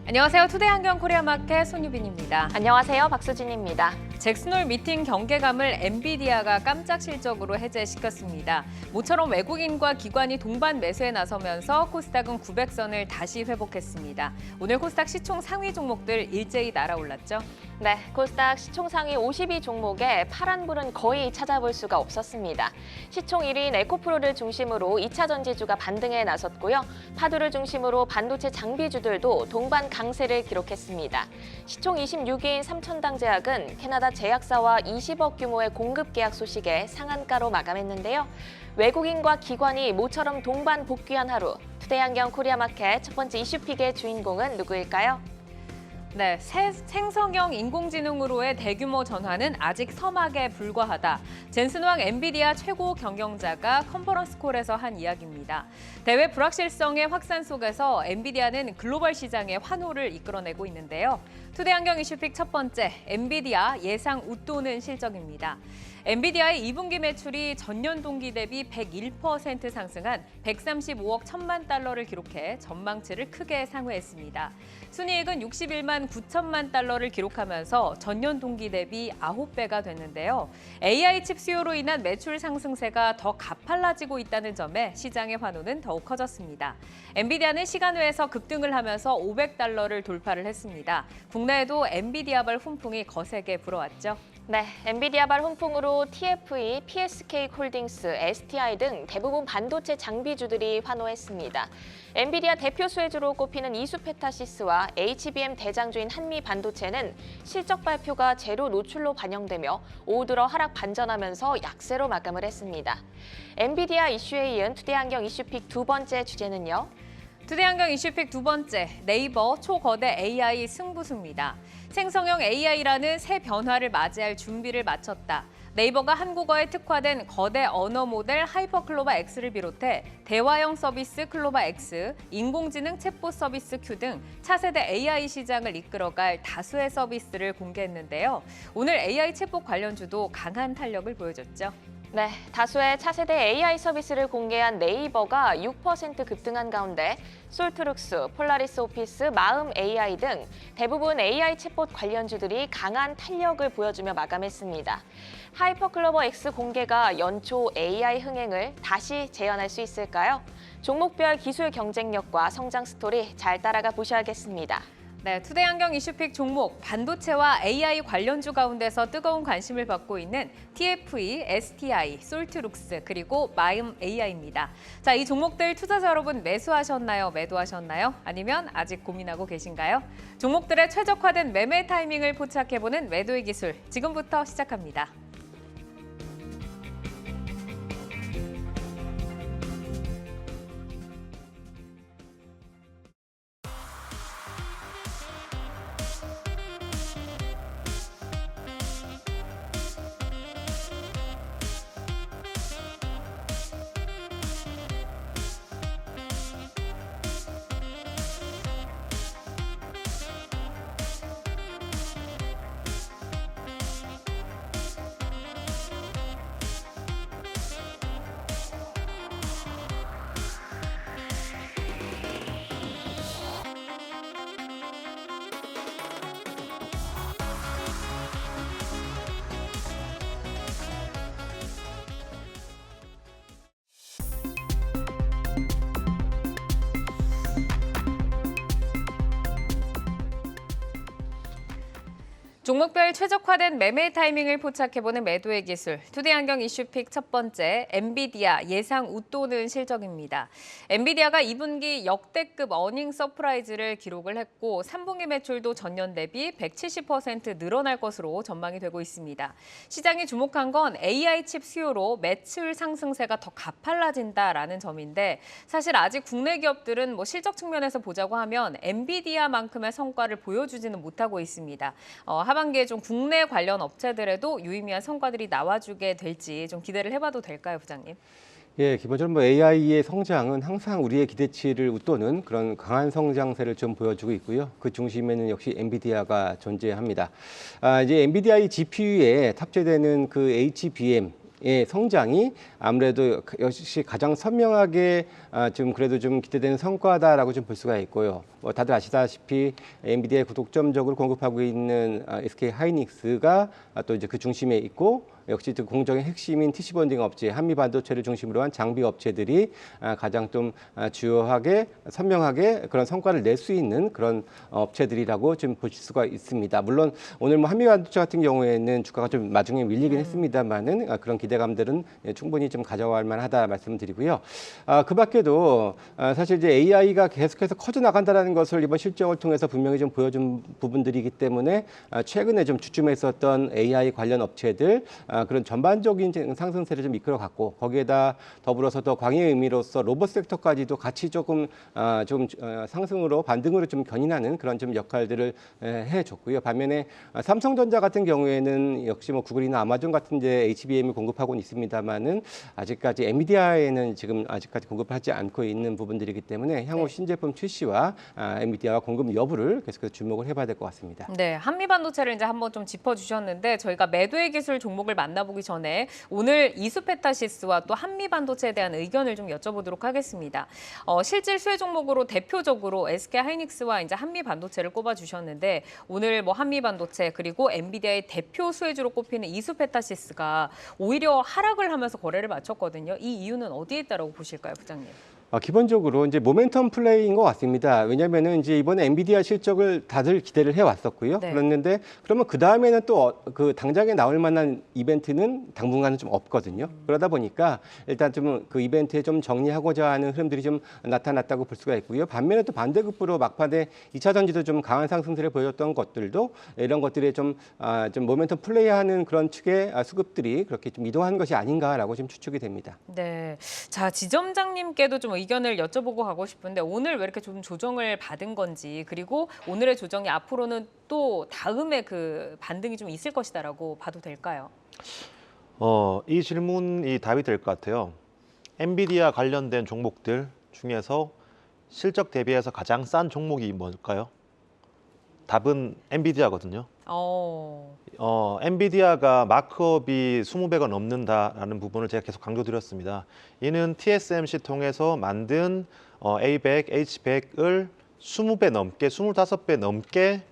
안녕하세요. 투데이 한경 코리아마켓 손유빈입니다. 안녕하세요. 박수진입니다. 잭슨홀 미팅 경계감을 엔비디아가 깜짝 실적으로 해제시켰습니다. 모처럼 외국인과 기관이 동반 매수에 나서면서 코스닥은 900선을 다시 회복했습니다. 오늘 코스닥 시총 상위 종목들 일제히 날아올랐죠. 네, 코스닥 시총 상위 52 종목에 파란불은 거의 찾아볼 수가 없었습니다. 시총 1위인 에코프로를 중심으로 2차 전지주가 반등에 나섰고요. 파도를 중심으로 반도체 장비주들도 동반 강세를 기록했습니다. 시총 26위인 삼천당제약은 캐나다 제약사와 20억 규모의 공급 계약 소식에 상한가로 마감했는데요. 외국인과 기관이 모처럼 동반 복귀한 하루, 투데이 한경 코리아마켓 첫 번째 이슈픽의 주인공은 누구일까요? 네, 생성형 인공지능으로의 대규모 전환은 아직 서막에 불과하다. 젠슨 황 엔비디아 최고 경영자가 컨퍼런스 콜에서 한 이야기입니다. 대외 불확실성의 확산 속에서 엔비디아는 글로벌 시장의 환호를 이끌어내고 있는데요. 투데이 한경 이슈픽 첫 번째, 엔비디아 예상 웃도는 실적입니다. 엔비디아의 2분기 매출이 전년 동기 대비 101% 상승한 135억 1천만 달러를 기록해 전망치를 크게 상회했습니다. 순이익은 61만 9천만 달러를 기록하면서 전년 동기 대비 9배가 됐는데요. AI 칩 수요로 인한 매출 상승세가 더 가팔라지고 있다는 점에 시장의 환호는 더욱 커졌습니다. 엔비디아는 시간 외에서 급등을 하면서 500달러를 돌파를 했습니다. 국내에도 엔비디아발 훈풍이 거세게 불어왔죠. 네, 엔비디아발 훈풍으로 TFE, PSK 홀딩스, STI 등 대부분 반도체 장비주들이 환호했습니다. 엔비디아 대표 수혜주로 꼽히는 이수페타시스와 HBM 대장주인 한미반도체는 실적 발표가 제로 노출로 반영되며 오후 들어 하락 반전하면서 약세로 마감을 했습니다. 엔비디아 이슈에 이은 투데이 한경 이슈픽 두 번째 주제는요. 투데이 한경 이슈픽 두 번째, 네이버 초거대 AI 승부수입니다. 생성형 AI라는 새 변화를 맞이할 준비를 마쳤다. 네이버가 한국어에 특화된 거대 언어 모델 하이퍼클로바 X를 비롯해 대화형 서비스 클로바 X, 인공지능 챗봇 서비스 Q 등 차세대 AI 시장을 이끌어갈 다수의 서비스를 공개했는데요. 오늘 AI 챗봇 관련주도 강한 탄력을 보여줬죠. 네, 다수의 차세대 AI 서비스를 공개한 네이버가 6% 급등한 가운데 솔트룩스, 폴라리스 오피스, 마음 AI 등 대부분 AI 챗봇 관련주들이 강한 탄력을 보여주며 마감했습니다. 하이퍼클로버 X 공개가 연초 AI 흥행을 다시 재현할 수 있을까요? 종목별 기술 경쟁력과 성장 스토리 잘 따라가 보셔야겠습니다. 네, 투데이 한경 이슈픽 종목 반도체와 AI 관련주 가운데서 뜨거운 관심을 받고 있는 TFE, STI, 솔트룩스 그리고 마임 AI입니다. 자, 이 종목들 투자자 여러분 매수하셨나요? 매도하셨나요? 아니면 아직 고민하고 계신가요? 종목들의 최적화된 매매 타이밍을 포착해보는 매도의 기술 지금부터 시작합니다. 종목별 최적화된 매매 타이밍을 포착해보는 매도의 기술. 투데이 한경 이슈픽 첫 번째, 엔비디아 예상 웃도는 실적입니다. 엔비디아가 2분기 역대급 어닝 서프라이즈를 기록을 했고 3분기 매출도 전년 대비 170% 늘어날 것으로 전망이 되고 있습니다. 시장이 주목한 건 AI 칩 수요로 매출 상승세가 더 가팔라진다라는 점인데 사실 아직 국내 기업들은 실적 측면에서 보자고 하면 엔비디아만큼의 성과를 보여주지는 못하고 있습니다. 하반기에 좀 국내 관련 업체들에도 유의미한 성과들이 나와주게 될지 좀 기대를 해봐도 될까요, 부장님? 예, 기본적으로 AI의 성장은 항상 우리의 기대치를 웃도는 그런 강한 성장세를 좀 보여주고 있고요. 그 중심에는 역시 엔비디아가 존재합니다. 이제 엔비디아의 GPU에 탑재되는 그 HBM 의 성장이 아무래도 역시 가장 선명하게 좀 그래도 좀 기대되는 성과다라고 좀 볼 수가 있고요. 뭐 다들 아시다시피 엔비디아에 구독점적으로 공급하고 있는 SK 하이닉스가 또 이제 그 중심에 있고 역시 그 공정의 핵심인 TC 본딩 업체, 한미 반도체를 중심으로 한 장비 업체들이 가장 좀 주요하게 선명하게 그런 성과를 낼 수 있는 그런 업체들이라고 좀 보실 수가 있습니다. 물론 오늘 뭐 한미 반도체 같은 경우에는 주가가 좀 마중에 밀리긴 했습니다만은 그런 기대감들은 충분히 좀 가져갈 만하다 말씀드리고요. 그 밖에도 사실 이제 AI가 계속해서 커져 나간다라는 것을 이번 실적을 통해서 분명히 좀 보여준 부분들이기 때문에 최근에 좀 주춤했었던 AI 관련 업체들 그런 전반적인 상승세를 좀 이끌어갔고 거기에다 더불어서 더 광의 의미로서 로봇 섹터까지도 같이 조금 상승으로 반등으로 좀 견인하는 그런 좀 역할들을 해줬고요. 반면에 삼성전자 같은 경우에는 역시 뭐 구글이나 아마존 같은 데 HBM을 공급하고는 있습니다만은 아직까지 엔비디아에는 지금 아직까지 공급을 하지 않고 있는 부분들이기 때문에 향후 신제품 출시와 엔비디아와 공급 여부를 계속해서 주목을 해봐야 될 것 같습니다. 네, 한미 반도체를 이제 한번 좀 짚어주셨는데 저희가 매도의 기술 종목을 만나보기 전에 오늘 이수페타시스와 또 한미 반도체에 대한 의견을 좀 여쭤보도록 하겠습니다. 실질 수혜 종목으로 대표적으로 SK 하이닉스와 이제 한미 반도체를 꼽아주셨는데 오늘 뭐 한미 반도체 그리고 엔비디아의 대표 수혜주로 꼽히는 이수페타시스가 오히려 하락을 하면서 거래를 마쳤거든요. 이 이유는 어디에 있다라고 보실까요, 부장님? 기본적으로 이제 모멘텀 플레이인 것 같습니다. 왜냐하면은 이제 이번에 엔비디아 실적을 다들 기대를 해왔었고요. 네. 그랬는데 그러면 그 다음에는 또 그 당장에 나올 만한 이벤트는 당분간은 좀 없거든요. 그러다 보니까 일단 좀 그 이벤트에 좀 정리하고자 하는 흐름들이 좀 나타났다고 볼 수가 있고요. 반면에 또 반대급부로 막판에 2차 전지도 좀 강한 상승세를 보여줬던 것들도 이런 것들이 좀 모멘텀 플레이하는 그런 측의 수급들이 그렇게 좀 이동한 것이 아닌가라고 좀 추측이 됩니다. 네, 자 지점장님께도 좀 의견을 여쭤보고 가고 싶은데 오늘 왜 이렇게 좀 조정을 받은 건지 그리고 오늘의 조정이 앞으로는 또 다음에 그 반등이 좀 있을 것이다라고 봐도 될까요? 이 질문이 답이 될 것 같아요. 엔비디아 관련된 종목들 중에서 실적 대비해서 가장 싼 종목이 뭘까요? 답은 엔비디아거든요. 엔비디아가 마크업이 20배가 넘는다라는 부분을 제가 계속 강조드렸습니다. 이는 TSMC 통해서 만든 A100, H100을 20배 넘게, 25배 넘게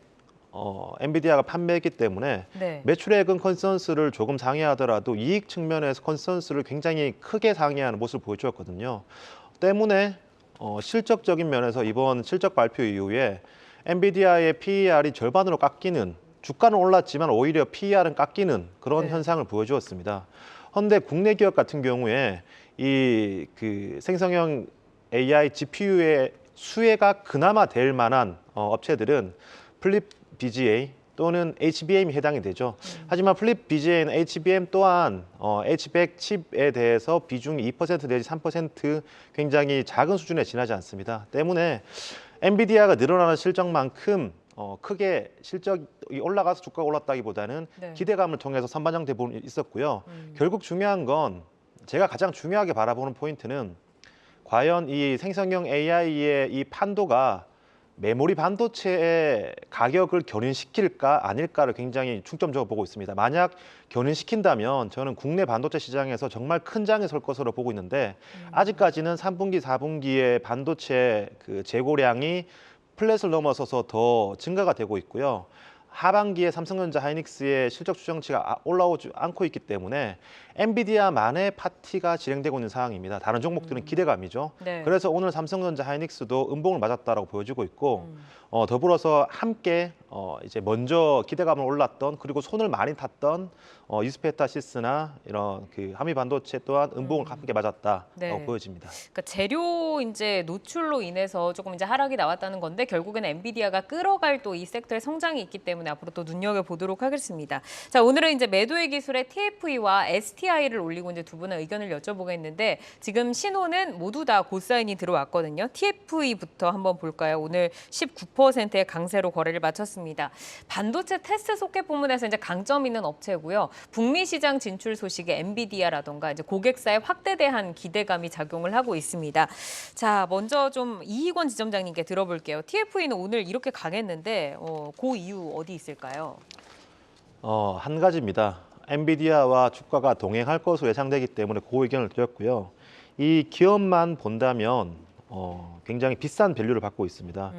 엔비디아가 판매했기 때문에 네. 매출액은 컨센서스를 조금 상회하더라도 이익 측면에서 컨센서스를 굉장히 크게 상회하는 모습을 보여주었거든요. 때문에 실적적인 면에서 이번 실적 발표 이후에 엔비디아의 PER이 절반으로 깎이는 주가는 올랐지만 오히려 PER은 깎이는 그런 네. 현상을 보여주었습니다. 그런데 국내 기업 같은 경우에 이 그 생성형 AI GPU의 수혜가 그나마 될 만한 업체들은 플립 BGA 또는 HBM이 해당이 되죠. 하지만 플립 BGA는 HBM 또한 H100 칩에 대해서 비중이 2% 내지 3% 굉장히 작은 수준에 지나지 않습니다. 때문에 엔비디아가 늘어나는 실적만큼 크게 실적이 올라가서 주가가 올랐다기보다는 네. 기대감을 통해서 선반영된 부분이 있었고요. 결국 중요한 건 제가 가장 중요하게 바라보는 포인트는 과연 이 생성형 AI의 이 판도가 메모리 반도체의 가격을 견인시킬까 아닐까를 굉장히 중점적으로 보고 있습니다. 만약 견인시킨다면 저는 국내 반도체 시장에서 정말 큰 장에 설 것으로 보고 있는데 아직까지는 3분기, 4분기의 반도체 그 재고량이 플랫을 넘어서서 더 증가가 되고 있고요. 하반기에 삼성전자 하이닉스의 실적 추정치가 올라오지 않고 있기 때문에 엔비디아만의 파티가 진행되고 있는 상황입니다. 다른 종목들은 기대감이죠. 네. 그래서 오늘 삼성전자 하이닉스도 음봉을 맞았다라고 보여지고 있고 더불어서 함께 이제 먼저 기대감을 올랐던 그리고 손을 많이 탔던 이스페타시스나 이런 그 한미 반도체 또한 음봉을 함께 맞았다라고 네. 보여집니다. 그러니까 재료 이제 노출로 인해서 조금 이제 하락이 나왔다는 건데 결국엔 엔비디아가 끌어갈 또 이 섹터의 성장이 있기 때문에 앞으로 또 눈여겨 보도록 하겠습니다. 자, 오늘은 이제 매도의 기술의 TFE와 STI를 올리고 이제 두 분의 의견을 여쭤보겠는데 지금 신호는 모두 다 고사인이 들어왔거든요. TFE부터 한번 볼까요? 오늘 19%의 강세로 거래를 마쳤습니다. 반도체 테스트 소켓 부문에서 이제 강점 있는 업체고요. 북미 시장 진출 소식에 엔비디아라던가 이제 고객사의 확대대한 기대감이 작용을 하고 있습니다. 자, 먼저 좀 이희권 지점장님께 들어볼게요. TFE는 오늘 이렇게 강했는데 그 이유 어디 있을까요? 한 가지입니다. 엔비디아와 주가가 동행할 것으로 예상되기 때문에 그 의견을 드렸고요. 이 기업만 본다면 굉장히 비싼 밸류를 받고 있습니다.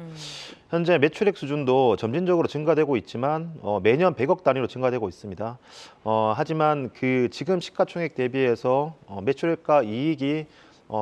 현재 매출액 수준도 점진적으로 증가되고 있지만 매년 100억 단위로 증가되고 있습니다. 하지만 그 지금 시가총액 대비해서 매출액과 이익이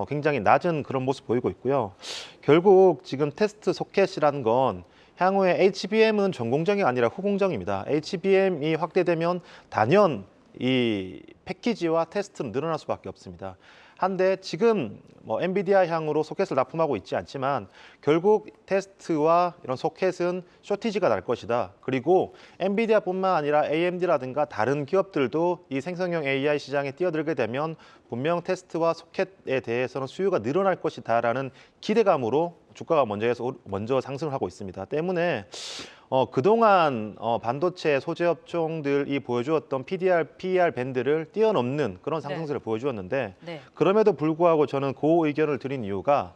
굉장히 낮은 그런 모습 보이고 있고요. 결국 지금 테스트 소켓이라는 건 향후에 HBM은 전공정이 아니라 후공정입니다. HBM이 확대되면 단연 이 패키지와 테스트는 늘어날 수밖에 없습니다. 한데 지금 엔비디아 향으로 소켓을 납품하고 있지 않지만 결국 테스트와 이런 소켓은 쇼티지가 날 것이다. 그리고 엔비디아뿐만 아니라 AMD라든가 다른 기업들도 이 생성형 AI 시장에 뛰어들게 되면 분명 테스트와 소켓에 대해서는 수요가 늘어날 것이다라는 기대감으로 주가가 먼저 상승을 하고 있습니다. 때문에 그동안 반도체 소재 업종들이 보여주었던 PDR, PER 밴드를 뛰어넘는 그런 상승세를 보여주었는데 네. 그럼에도 불구하고 저는 그 의견을 드린 이유가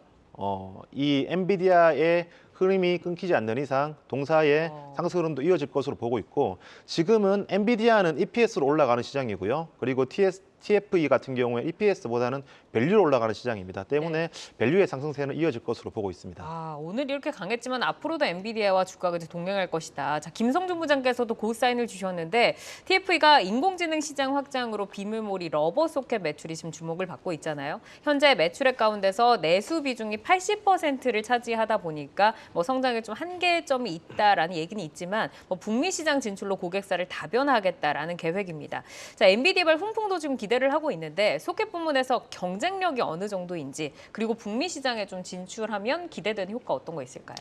이 엔비디아의 흐름이 끊기지 않는 이상 동사의 상승 흐름도 이어질 것으로 보고 있고 지금은 엔비디아는 EPS로 올라가는 시장이고요. 그리고 TFE 같은 경우에 EPS보다는 밸류로 올라가는 시장입니다. 때문에 밸류의 상승세는 이어질 것으로 보고 있습니다. 오늘 이렇게 강했지만 앞으로도 엔비디아와 주가가 이제 동행할 것이다. 자, 김성준 부장께서도 그 사인을 주셨는데 TFE가 인공지능 시장 확장으로 비메모리 러버 소켓 매출이 지금 주목을 받고 있잖아요. 현재 매출액 가운데서 내수 비중이 80%를 차지하다 보니까 성장에 좀 한계점이 있다라는 얘기는 있지만 북미 시장 진출로 고객사를 다변화하겠다라는 계획입니다. 자, 엔비디아발 훈풍도 지금 기대를 하고 있는데 소켓 부문에서 경쟁력이 어느 정도인지 그리고 북미 시장에 좀 진출하면 기대되는 효과 어떤 거 있을까요?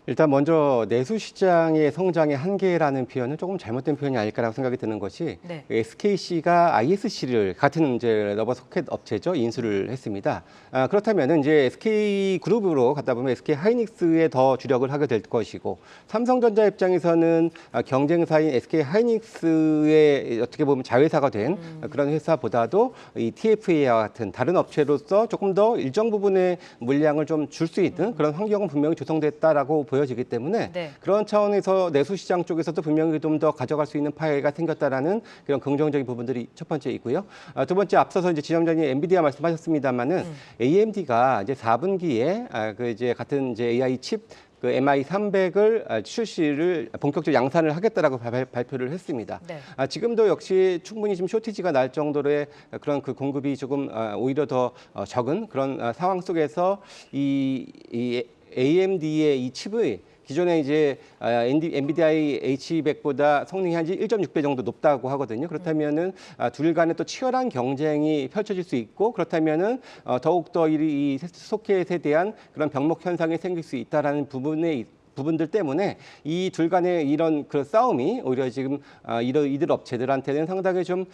일단 먼저 내수 시장의 성장의 한계라는 표현은 조금 잘못된 표현이 아닐까라고 생각이 드는 것이 네. SKC가 ISC를 같은 이제 러버 소켓 업체죠 인수를 했습니다. 그렇다면 이제 SK 그룹으로 갖다 보면 SK 하이닉스에 더 주력을 하게 될 것이고 삼성전자 입장에서는 경쟁사인 SK 하이닉스의 어떻게 보면 자회사가 된 그런 회사보다도 이 TFA와 같은 다른 업체로서 조금 더 일정 부분의 물량을 좀 줄 수 있는 그런 환경은 분명히 조성됐다라고 보여지기 때문에 네. 그런 차원에서 내수 시장 쪽에서도 분명히 좀 더 가져갈 수 있는 파이가 생겼다라는 그런 긍정적인 부분들이 첫 번째 있고요. 두 번째 앞서서 이제 지점장님 엔비디아 말씀하셨습니다만은 AMD가 이제 4분기에 그 이제 같은 이제 AI 칩 그 MI300을 출시를 본격적으로 양산을 하겠다라고 발표를 했습니다. 네. 지금도 역시 충분히 지금 쇼티지가 날 정도의 그런 그 공급이 조금 오히려 더 적은 그런 상황 속에서 이 AMD의 이 칩의 기존에 이제 엔비디아의 H100보다 성능이 한 1.6배 정도 높다고 하거든요. 그렇다면은 둘 간에 또 치열한 경쟁이 펼쳐질 수 있고 그렇다면은 더욱더 이 소켓에 대한 그런 병목 현상이 생길 수 있다라는 부분들 때문에 이 둘 간의 이런 그 싸움이 오히려 지금 이들 업체들한테는 상당히 좀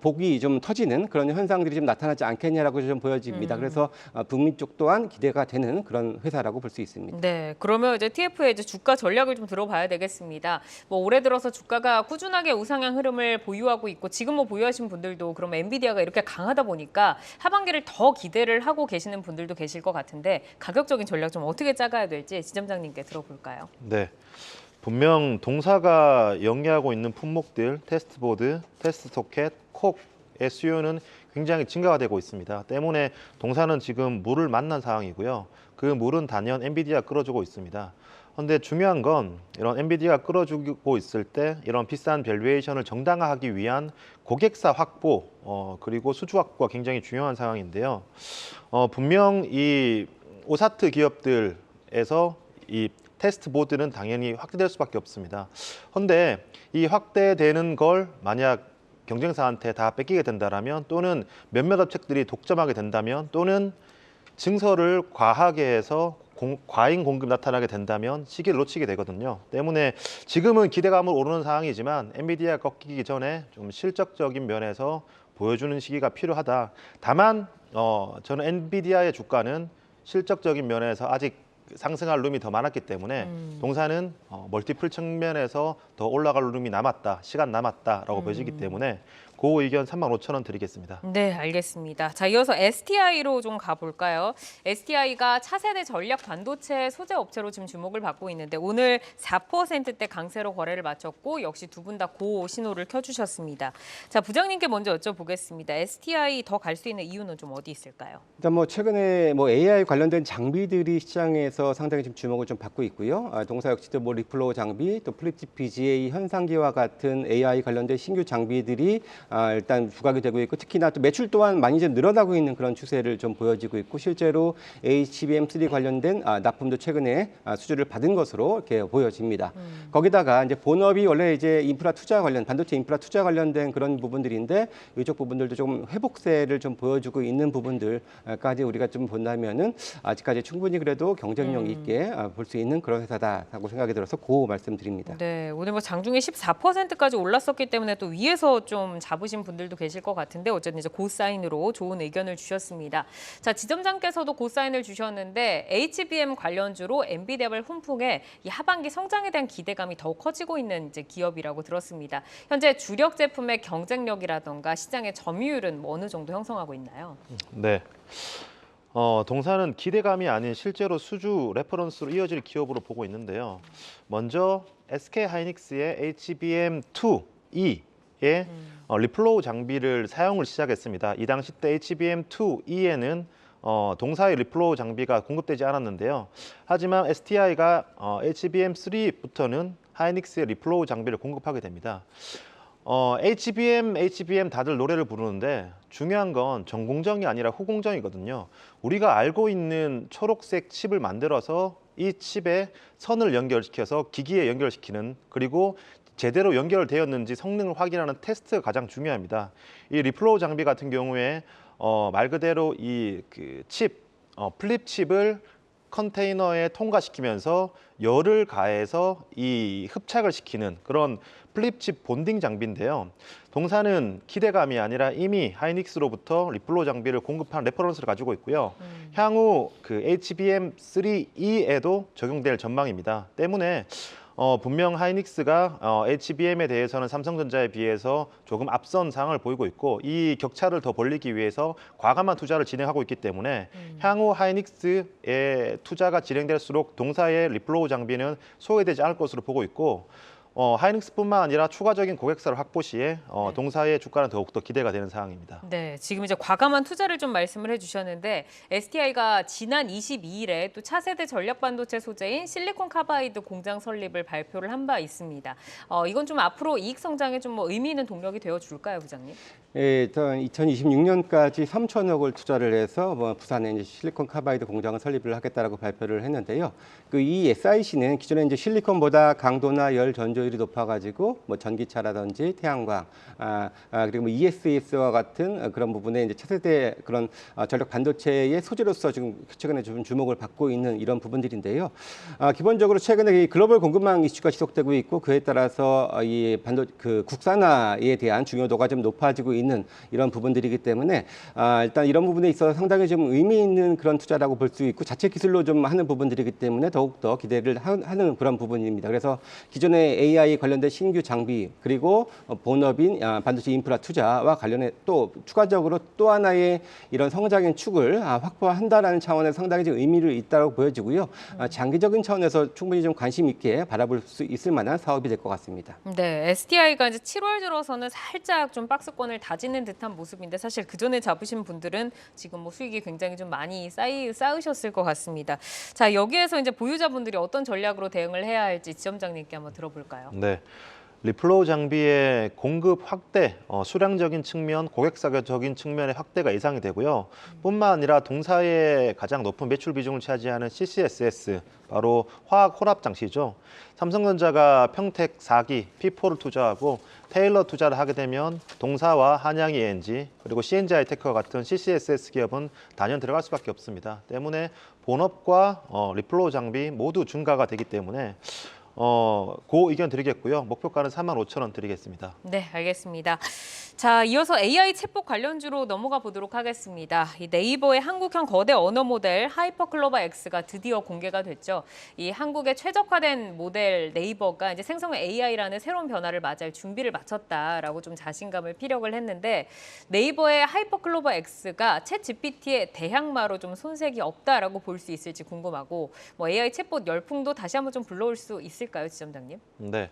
복이 좀 터지는 그런 현상들이 좀 나타나지 않겠냐라고 좀 보여집니다. 그래서 북미 쪽 또한 기대가 되는 그런 회사라고 볼 수 있습니다. 네, 그러면 이제 TF의 이제 주가 전략을 좀 들어봐야 되겠습니다. 올해 들어서 주가가 꾸준하게 우상향 흐름을 보유하고 있고 지금 보유하신 분들도 그럼 엔비디아가 이렇게 강하다 보니까 하반기를 더 기대를 하고 계시는 분들도 계실 것 같은데 가격적인 전략 좀 어떻게 짜가야 될지 지점장님께 들어볼까요? 네. 분명 동사가 영위하고 있는 품목들, 테스트보드, 테스트 소켓, 콕의 수요는 굉장히 증가가 되고 있습니다. 때문에 동사는 지금 물을 만난 상황이고요. 그 물은 단연 엔비디아 끌어주고 있습니다. 그런데 중요한 건 이런 엔비디아가 끌어주고 있을 때 이런 비싼 밸류에이션을 정당화하기 위한 고객사 확보 그리고 수주 확보가 굉장히 중요한 상황인데요. 분명 이 오사트 기업들에서 이 테스트 보드는 당연히 확대될 수밖에 없습니다. 그런데 이 확대되는 걸 만약 경쟁사한테 다 뺏기게 된다면 또는 몇몇 업체들이 독점하게 된다면 또는 증설을 과하게 해서 과잉 공급 나타나게 된다면 시기를 놓치게 되거든요. 때문에 지금은 기대감을 오르는 상황이지만 엔비디아 꺾이기 전에 좀 실적적인 면에서 보여주는 시기가 필요하다. 다만 저는 엔비디아의 주가는 실적적인 면에서 아직 상승할 룸이 더 많았기 때문에 동사는 멀티플 측면에서 더 올라갈 룸이 남았다, 시간 남았다라고 보여지기 때문에 그 의견 35,000원 드리겠습니다. 네, 알겠습니다. 자, 이어서 STI로 좀 가볼까요? STI가 차세대 전략 반도체 소재 업체로 지금 주목을 받고 있는데 오늘 4%대 강세로 거래를 마쳤고 역시 두 분 다 고 신호를 켜주셨습니다. 자, 부장님께 먼저 여쭤보겠습니다. STI 더 갈 수 있는 이유는 좀 어디 있을까요? 일단 뭐 최근에 뭐 AI 관련된 장비들이 시장에서 상당히 지금 주목을 좀 받고 있고요. 동사 역시도 뭐 리플로우 장비, 또 플립칩 BGA 현상기와 같은 AI 관련된 신규 장비들이 일단 부각이 되고 있고 특히나 또 매출 또한 많이 좀 늘어나고 있는 그런 추세를 좀 보여지고 있고 실제로 HBM3 관련된 납품도 최근에 수주를 받은 것으로 이렇게 보여집니다. 거기다가 이제 본업이 원래 이제 인프라 투자 관련 반도체 인프라 투자 관련된 그런 부분들인데 이쪽 부분들도 좀 회복세를 좀 보여주고 있는 부분들까지 우리가 좀 본다면은 아직까지 충분히 그래도 경쟁력 있게 볼 수 있는 그런 회사다라고 생각이 들어서 고 말씀드립니다. 네, 오늘 뭐 장중에 14%까지 올랐었기 때문에 또 위에서 좀 잡으신 분들도 계실 것 같은데 어쨌든 이제 고사인으로 좋은 의견을 주셨습니다. 자, 지점장께서도 고사인을 주셨는데 HBM 관련주로 엔비디아를 훈풍해 이 하반기 성장에 대한 기대감이 더욱 커지고 있는 이제 기업이라고 들었습니다. 현재 주력 제품의 경쟁력이라던가 시장의 점유율은 뭐 어느 정도 형성하고 있나요? 네. 동사는 기대감이 아닌 실제로 수주 레퍼런스로 이어질 기업으로 보고 있는데요. 먼저 SK하이닉스의 HBM2E의 리플로우 장비를 사용을 시작했습니다. 이 당시 때 HBM2E에는 동사의 리플로우 장비가 공급되지 않았는데요. 하지만 STI가 HBM3부터는 하이닉스의 리플로우 장비를 공급하게 됩니다. HBM 다들 노래를 부르는데 중요한 건 전공정이 아니라 후공정이거든요. 우리가 알고 있는 초록색 칩을 만들어서 이 칩에 선을 연결시켜서 기기에 연결시키는 그리고 제대로 연결되었는지 성능을 확인하는 테스트가 가장 중요합니다. 이 리플로우 장비 같은 경우에 말 그대로 이 플립 칩을 컨테이너에 통과시키면서 열을 가해서 이 흡착을 시키는 그런 플립칩 본딩 장비인데요. 동사는 기대감이 아니라 이미 하이닉스로부터 리플로우 장비를 공급한 레퍼런스를 가지고 있고요. 향후 그 HBM3E에도 적용될 전망입니다. 때문에 분명 하이닉스가 HBM에 대해서는 삼성전자에 비해서 조금 앞선 상황을 보이고 있고 이 격차를 더 벌리기 위해서 과감한 투자를 진행하고 있기 때문에 향후 하이닉스의 투자가 진행될수록 동사의 리플로우 장비는 소외되지 않을 것으로 보고 있고 하이닉스뿐만 아니라 추가적인 고객사를 확보 시에 동사의 주가는 더욱더 기대가 되는 상황입니다. 네, 지금 이제 과감한 투자를 좀 말씀을 해주셨는데 STI가 지난 22일에 또 차세대 전략 반도체 소재인 실리콘 카바이드 공장 설립을 발표를 한 바 있습니다. 이건 좀 앞으로 이익 성장에 좀 뭐 의미 있는 동력이 되어 줄까요, 부장님? 예, 일단 2026년까지 3천억을 투자를 해서 부산에 이제 실리콘 카바이드 공장을 설립을 하겠다라고 발표를 했는데요. 이 SIC는 기존에 이제 실리콘보다 강도나 열 전조율이 높아가지고 뭐 전기차라든지 태양광, 그리고 뭐 ESS와 같은 그런 부분에 이제 차세대 그런 전력 반도체의 소재로서 지금 최근에 좀 주목을 받고 있는 이런 부분들인데요. 기본적으로 최근에 이 글로벌 공급망 이슈가 지속되고 있고 그에 따라서 이 국산화에 대한 중요도가 좀 높아지고 있는 이런 부분들이기 때문에 일단 이런 부분에 있어서 상당히 좀 의미 있는 그런 투자라고 볼 수 있고 자체 기술로 좀 하는 부분들이기 때문에 더욱더 기대를 하는 그런 부분입니다. 그래서 기존의 AI 관련된 신규 장비 그리고 본업인 반도체 인프라 투자와 관련해 또 추가적으로 또 하나의 이런 성장의 축을 확보한다라는 차원에서 상당히 좀 의미를 있다고 보여지고요. 장기적인 차원에서 충분히 좀 관심 있게 바라볼 수 있을 만한 사업이 될 것 같습니다. 네, STI가 이제 7월 들어서는 살짝 좀 박스권을 다지는 듯한 모습인데 사실 그 전에 잡으신 분들은 지금 뭐 수익이 굉장히 좀 많이 쌓으셨을 것 같습니다. 자, 여기에서 이제 보유자분들이 어떤 전략으로 대응을 해야 할지 지점장님께 한번 들어볼까요? 네. 리플로우 장비의 공급 확대, 수량적인 측면, 고객사적인 측면의 확대가 예상이 되고요. 뿐만 아니라 동사의 가장 높은 매출 비중을 차지하는 CCSS, 바로 화학 혼합 장치죠. 삼성전자가 평택 4기, P4를 투자하고 테일러 투자를 하게 되면 동사와 한양이 ENG, 그리고 CNG 하이테크와 같은 CCSS 기업은 단연 들어갈 수밖에 없습니다. 때문에 본업과 리플로우 장비 모두 증가가 되기 때문에 그 의견 드리겠고요. 목표가는 45,000원 드리겠습니다. 네, 알겠습니다. 자, 이어서 AI 챗봇 관련주로 넘어가 보도록 하겠습니다. 이 네이버의 한국형 거대 언어 모델 하이퍼클로버 X가 드디어 공개가 됐죠. 이 한국의 최적화된 모델 네이버가 이제 생성형 AI라는 새로운 변화를 맞이할 준비를 마쳤다라고 좀 자신감을 피력을 했는데 네이버의 하이퍼클로버 X가 챗 GPT의 대항마로 좀 손색이 없다라고 볼 수 있을지 궁금하고 뭐 AI 챗봇 열풍도 다시 한번 좀 불러올 수 있을까요, 지점장님? 네.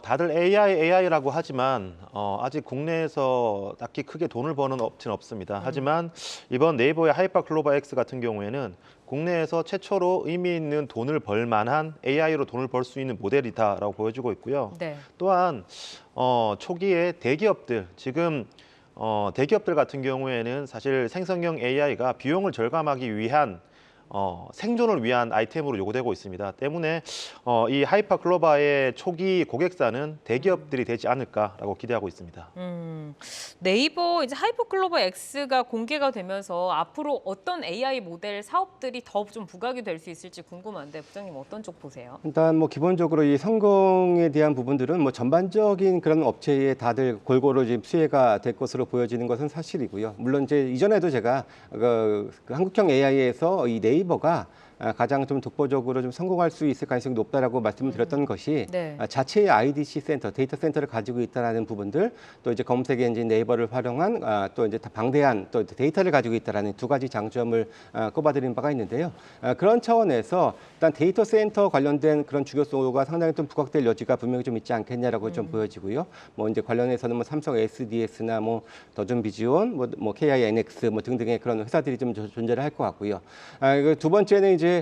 다들 AI라고 하지만 아직 국내에서 딱히 크게 돈을 버는 업체는 없습니다. 하지만 이번 네이버의 하이퍼클로버 X 같은 경우에는 국내에서 최초로 의미 있는 돈을 벌 만한 AI로 돈을 벌 수 있는 모델이다라고 보여주고 있고요. 네. 또한 초기에 대기업들 지금 대기업들 같은 경우에는 사실 생성형 AI가 비용을 절감하기 위한 생존을 위한 아이템으로 요구되고 있습니다. 때문에 이 하이퍼클로버의 초기 고객사는 대기업들이 되지 않을까라고 기대하고 있습니다. 네이버 이제 하이퍼클로버 X가 공개가 되면서 앞으로 어떤 AI 모델 사업들이 더 좀 부각이 될 수 있을지 궁금한데 부장님 어떤 쪽 보세요? 일단 뭐 기본적으로 이 성공에 대한 부분들은 뭐 전반적인 그런 업체에 다들 골고루 지금 수혜가 될 것으로 보여지는 것은 사실이고요. 물론 이제 이전에도 제가 그 한국형 AI에서 이 네이버가 가장 좀 독보적으로 좀 성공할 수 있을 가능성이 높다라고 말씀을 드렸던 것이 네. 자체의 IDC 센터, 데이터 센터를 가지고 있다라는 부분들, 또 이제 검색 엔진 네이버를 활용한 또 이제 방대한 또 데이터를 가지고 있다라는 두 가지 장점을 꼽아드린 바가 있는데요. 그런 차원에서 일단 데이터 센터 관련된 그런 주요소가 상당히 좀 부각될 여지가 분명히 좀 있지 않겠냐라고 좀 보여지고요. 뭐 이제 관련해서는 뭐 삼성 SDS나 뭐 더존 비지온, 뭐 KINX 뭐 등등의 그런 회사들이 좀 존재를 할 것 같고요. 두 번째는 이제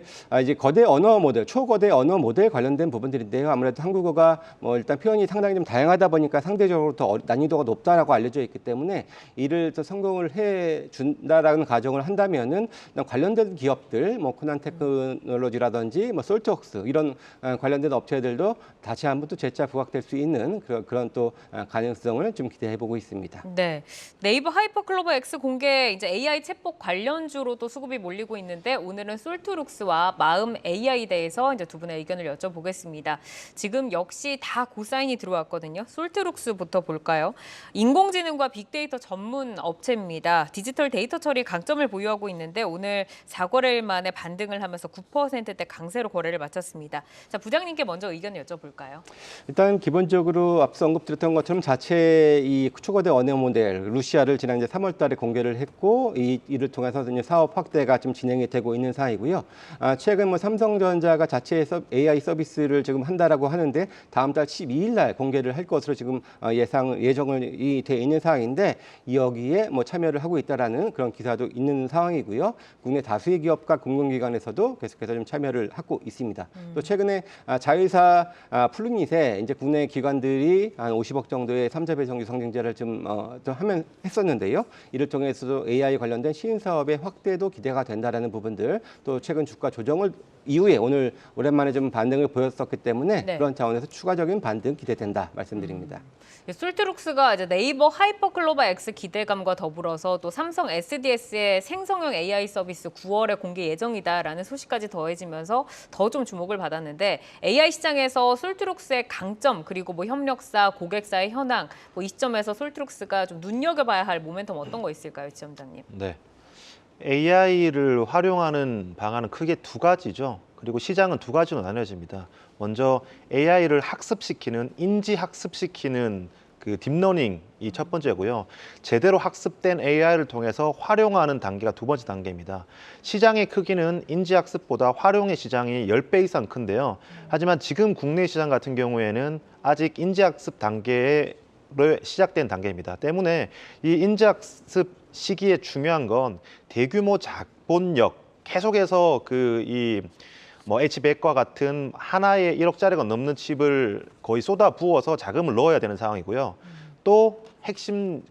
거대 언어 모델, 초거대 언어 모델 관련된 부분들인데요. 아무래도 한국어가 뭐 일단 표현이 상당히 좀 다양하다 보니까 상대적으로 더 난이도가 높다라고 알려져 있기 때문에 이를 더 성공을 해 준다라는 가정을 한다면은 관련된 기업들, 뭐 코난 테크놀로지라든지 뭐 솔트웍스 이런 관련된 업체들도 다시 한번 또 재차 부각될 수 있는 그런 또 가능성을 좀 기대해 보고 있습니다. 네. 네이버 하이퍼클로버 X 공개 이제 AI 챗봇 관련주로도 수급이 몰리고 있는데 오늘은 솔트룩스와 마음 AI에 대해서 이제 두 분의 의견을 여쭤보겠습니다. 지금 역시 다 고사인이 들어왔거든요. 솔트룩스부터 볼까요? 인공지능과 빅데이터 전문 업체입니다. 디지털 데이터 처리 강점을 보유하고 있는데 오늘 4거래일 만에 반등을 하면서 9%대 강세로 거래를 마쳤습니다. 자, 부장님께 먼저 의견을 여쭤볼까요? 일단 기본적으로 앞서 언급드렸던 것처럼 자체 이 초거대 언어 모델 루시아를 지난 이제 3월달에 공개를 했고 이를 통해서 이제 사업 확대가 좀 진행이 되고 있는 상황이고요. 최근 뭐 삼성전자가 자체 AI 서비스를 지금 한다라고 하는데 다음 달 12일 날 공개를 할 것으로 지금 예정이 돼 있는 상황인데 여기에 뭐 참여를 하고 있다라는 그런 기사도 있는 상황이고요. 국내 다수의 기업과 공공기관에서도 계속해서 좀 참여를 하고 있습니다. 또 최근에 자회사 플루닛에 이제 국내 기관들이 한 50억 정도의 3자배 정규 상증자를 좀 했었는데요. 이를 통해서도 AI 관련된 시인 사업의 확대도 기대가 된다라는 부분들, 또 최근 주가 조정을 이후에 오늘 오랜만에 좀 반등을 보였었기 때문에 네. 그런 차원에서 추가적인 반등 기대된다 말씀드립니다. 솔트룩스가 이제 네이버 하이퍼클로버 X 기대감과 더불어서 또 삼성 SDS의 생성형 AI 서비스 9월에 공개 예정이다라는 소식까지 더해지면서 더 좀 주목을 받았는데 AI 시장에서 솔트룩스의 강점 그리고 뭐 협력사, 고객사의 현황 뭐 이 시점에서 솔트룩스가 좀 눈여겨봐야 할 모멘텀 어떤 거 있을까요, 지점장님? 네. AI를 활용하는 방안은 크게 두 가지죠. 그리고 시장은 두 가지로 나뉘어집니다. 먼저 AI를 학습시키는, 인지 학습시키는 그 딥러닝이 첫 번째고요. 제대로 학습된 AI를 통해서 활용하는 단계가 두 번째 단계입니다. 시장의 크기는 인지 학습보다 활용의 시장이 10배 이상 큰데요. 하지만 지금 국내 시장 같은 경우에는 아직 인지 학습 단계에 시작된 단계입니다. 때문에 이 인지학습 시기에 중요한 건 대규모 자본력, 계속해서 뭐 H백과 같은 하나에 1억짜리가 넘는 칩을 거의 쏟아 부어서 자금을 넣어야 되는 상황이고요. 또 핵심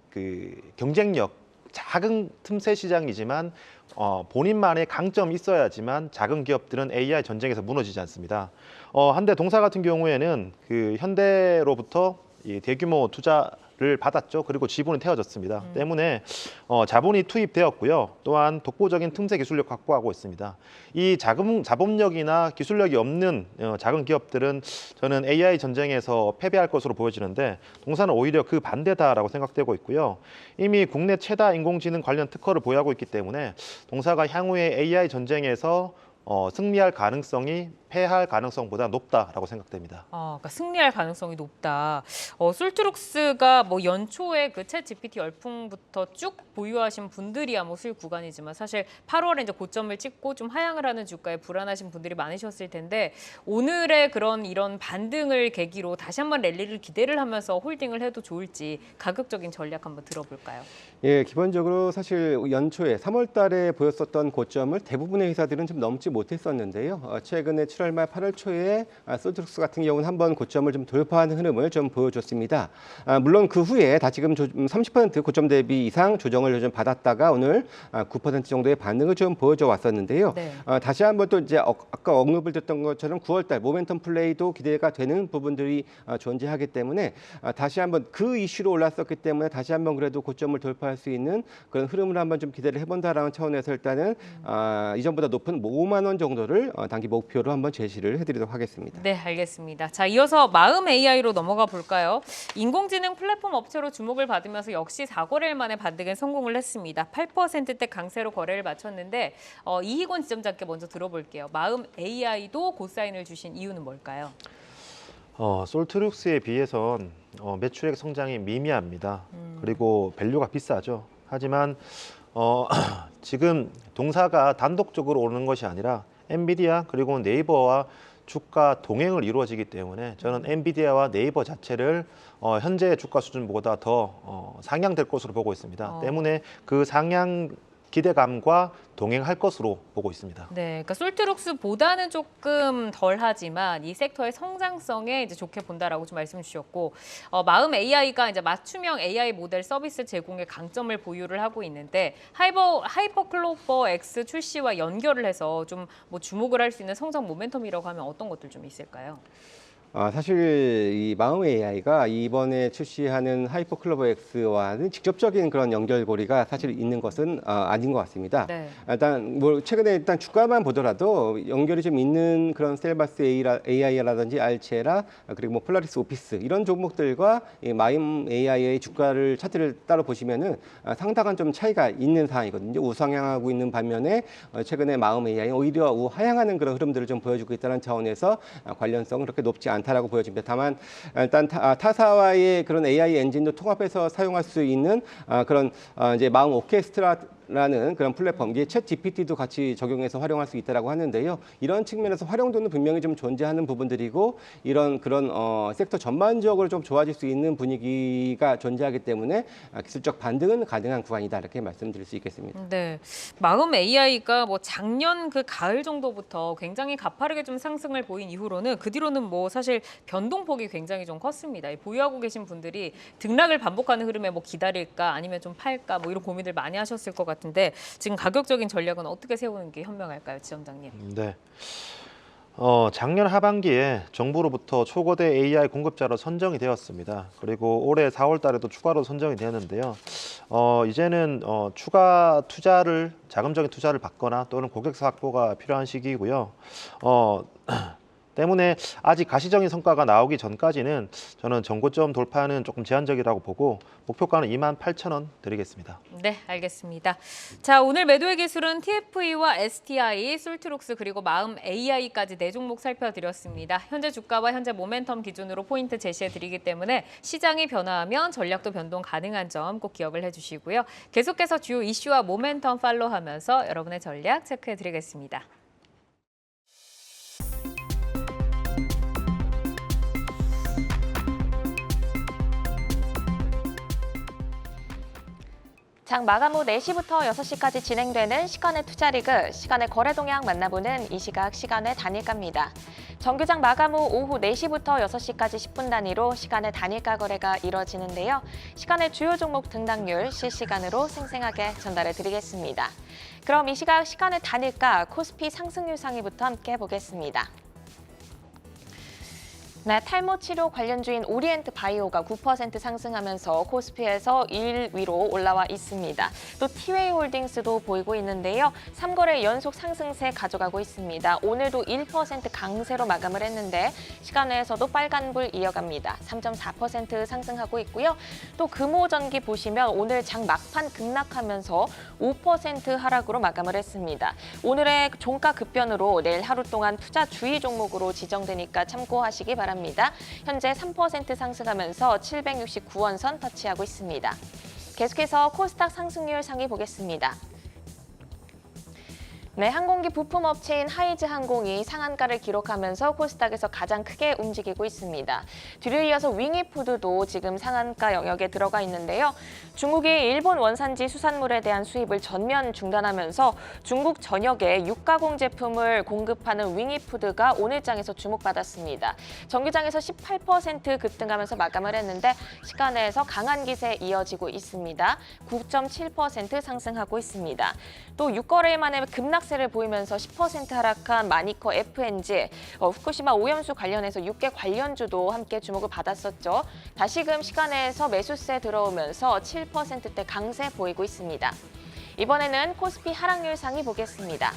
경쟁력, 작은 틈새 시장이지만 본인만의 강점이 있어야지만 작은 기업들은 AI 전쟁에서 무너지지 않습니다. 현대 동사 같은 경우에는 현대로부터 이 대규모 투자 를 받았죠. 그리고 지분이 태워졌습니다. 때문에 자본이 투입되었고요. 또한 독보적인 틈새 기술력 확보하고 있습니다. 이 자본력이나 기술력이 없는 작은 기업들은 저는 AI 전쟁에서 패배할 것으로 보여지는데 동사는 오히려 그 반대다라고 생각되고 있고요. 이미 국내 최다 인공지능 관련 특허를 보유하고 있기 때문에 동사가 향후에 AI 전쟁에서 승리할 가능성이 패할 가능성보다 높다라고 생각됩니다. 그러니까 승리할 가능성이 높다. 솔트룩스가 뭐 연초에 그 챗 GPT 열풍부터 쭉 보유하신 분들이야 뭐 수익 구간이지만 사실 8월에 이제 고점을 찍고 좀 하향을 하는 주가에 불안하신 분들이 많으셨을 텐데 오늘의 이런 반등을 계기로 다시 한번 랠리를 기대를 하면서 홀딩을 해도 좋을지 가격적인 전략 한번 들어볼까요? 예, 기본적으로 사실 연초에 3월 달에 보였었던 고점을 대부분의 회사들은 좀 넘지 못했었는데요. 최근에 7월 말 8월 초에 솔트룩스 같은 경우는 한번 고점을 좀 돌파하는 흐름을 좀 보여줬습니다. 물론 그 후에 다시금 30% 고점 대비 이상 조정을 좀 받았다가 오늘 9% 정도의 반등을 좀 보여줘 왔었는데요. 네. 다시 한번 또 이제 아까 언급을 드렸던 것처럼 9월 달 모멘텀 플레이도 기대가 되는 부분들이 존재하기 때문에 다시 한번 그 이슈로 올랐었기 때문에 다시 한번 그래도 고점을 돌파할 수 있는 그런 흐름을 한번 좀 기대를 해본다라는 차원에서 일단은 이전보다 높은 5만 원 정도를 단기 목표로 한번 제시를 해드리도록 하겠습니다. 네, 알겠습니다. 자, 이어서 마음 AI로 넘어가 볼까요? 인공지능 플랫폼 업체로 주목을 받으면서 역시 4거래일 만에 반등에 성공을 했습니다. 8%대 강세로 거래를 마쳤는데 이희곤 지점장께 먼저 들어볼게요. 마음 AI도 고사인을 주신 이유는 뭘까요? 솔트룩스에 비해선 매출액 성장이 미미합니다. 그리고 밸류가 비싸죠. 하지만 지금 동사가 단독적으로 오르는 것이 아니라 엔비디아 그리고 네이버와 주가 동행을 이루어지기 때문에 저는 엔비디아와 네이버 자체를 현재 주가 수준보다 더 상향될 것으로 보고 있습니다. 때문에 그 상향 기대감과 동행할 것으로 보고 있습니다. 네, 그러니까 솔트룩스보다는 조금 덜하지만 이 섹터의 성장성에 이제 좋게 본다라고 좀 말씀 주셨고 마음 AI가 이제 맞춤형 AI 모델 서비스 제공의 강점을 보유를 하고 있는데 하이퍼클로버 X 출시와 연결을 해서 좀 뭐 주목을 할 수 있는 성장 모멘텀이라고 하면 어떤 것들 좀 있을까요? 사실 이 마음 AI가 이번에 출시하는 하이퍼클로버 X와는 직접적인 그런 연결고리가 사실 있는 것은 아닌 것 같습니다. 네. 일단 뭐 최근에 일단 주가만 보더라도 연결이 좀 있는 그런 셀바스 AI라든지 알체라 그리고 뭐 폴라리스 오피스 이런 종목들과 이 마음 AI의 주가를 차트를 따로 보시면은 상당한 좀 차이가 있는 상황이거든요. 우상향하고 있는 반면에 최근에 마음 AI는 오히려 우하향하는 그런 흐름들을 좀 보여주고 있다는 차원에서 관련성은 그렇게 높지 않다라고 보여집니다. 다만 일단 타사와의 그런 AI 엔진도 통합해서 사용할 수 있는 그런 이제 마음 오케스트라라는 그런 플랫폼, 이게 챗 GPT도 같이 적용해서 활용할 수 있다라고 하는데요. 이런 측면에서 활용도는 분명히 좀 존재하는 부분들이고 이런 그런 섹터 전반적으로 좀 좋아질 수 있는 분위기가 존재하기 때문에 기술적 반등은 가능한 구간이다 이렇게 말씀드릴 수 있겠습니다. 네, 마음 AI가 뭐 작년 그 가을 정도부터 굉장히 가파르게 좀 상승을 보인 이후로는 그 뒤로는 뭐 사실 변동폭이 굉장히 좀 컸습니다. 보유하고 계신 분들이 등락을 반복하는 흐름에 뭐 기다릴까 아니면 좀 팔까 뭐 이런 고민들 많이 하셨을 것 같은데 지금 가격적인 전략은 어떻게 세우는 게 현명할까요, 지점장님? 네. 작년 하반기에 정부로부터 초거대 AI 공급자로 선정이 되었습니다. 그리고 올해 4월 달에도 추가로 선정이 되었는데요. 이제는 추가 투자를 자금적인 투자를 받거나 또는 고객사 확보가 필요한 시기이고요. 때문에 아직 가시적인 성과가 나오기 전까지는 저는 전고점 돌파는 조금 제한적이라고 보고 목표가는 28,000원 드리겠습니다. 네, 알겠습니다. 자, 오늘 매도의 기술은 TFE와 STI, 솔트룩스 그리고 마음 AI까지 4종목 살펴드렸습니다. 현재 주가와 현재 모멘텀 기준으로 포인트 제시해드리기 때문에 시장이 변화하면 전략도 변동 가능한 점 꼭 기억을 해주시고요. 계속해서 주요 이슈와 모멘텀 팔로우하면서 여러분의 전략 체크해드리겠습니다. 장 마감 후 4시부터 6시까지 진행되는 시간의 투자 리그, 시간의 거래 동향 만나보는 이 시각 시간의 단일가입니다. 정규장 마감 후 오후 4시부터 6시까지 10분 단위로 시간의 단일가 거래가 이뤄지는데요. 시간의 주요 종목 등락률 실시간으로 생생하게 전달해 드리겠습니다. 그럼 이 시각 시간의 단일가 코스피 상승률 상위부터 함께 보겠습니다. 네, 탈모 치료 관련주인 오리엔트 바이오가 9% 상승하면서 코스피에서 1위로 올라와 있습니다. 또 티웨이 홀딩스도 보이고 있는데요. 3거래 연속 상승세 가져가고 있습니다. 오늘도 1% 강세로 마감을 했는데 시간 내에서도 빨간불 이어갑니다. 3.4% 상승하고 있고요. 또 금호전기 보시면 오늘 장 막판 급락하면서 5% 하락으로 마감을 했습니다. 오늘의 종가 급변으로 내일 하루 동안 투자 주의 종목으로 지정되니까 참고하시기 바랍니다. 현재 3% 상승하면서 769원 선 터치하고 있습니다. 계속해서 코스닥 상승률 상위 보겠습니다. 네, 항공기 부품업체인 하이즈 항공이 상한가를 기록하면서 코스닥에서 가장 크게 움직이고 있습니다. 뒤를 이어서 윙이푸드도 지금 상한가 영역에 들어가 있는데요. 중국이 일본 원산지 수산물에 대한 수입을 전면 중단하면서 중국 전역에 육가공 제품을 공급하는 윙이푸드가 오늘 장에서 주목받았습니다. 정규장에서 18% 급등하면서 마감을 했는데 시간에서 강한 기세 이어지고 있습니다. 9.7% 상승하고 있습니다. 또 6거래일 만에 급락세를 보이면서 10% 하락한 마니커 FNG, 후쿠시마 오염수 관련해서 6개 관련주도 함께 주목을 받았었죠. 다시금 시간에서 매수세 들어오면서 7%대 강세 보이고 있습니다. 이번에는 코스피 하락률 상위 보겠습니다.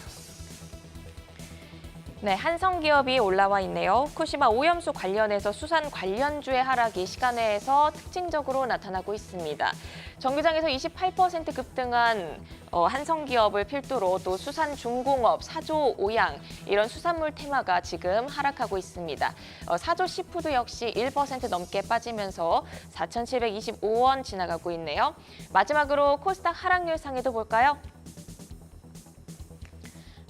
네, 한성기업이 올라와 있네요. 후쿠시마 오염수 관련해서 수산 관련주의 하락이 시간외에서 특징적으로 나타나고 있습니다. 정규장에서 28% 급등한 한성기업을 필두로 또 수산 중공업, 사조 오양 이런 수산물 테마가 지금 하락하고 있습니다. 사조 시푸드 역시 1% 넘게 빠지면서 4,725원 지나가고 있네요. 마지막으로 코스닥 하락률 상에도 볼까요?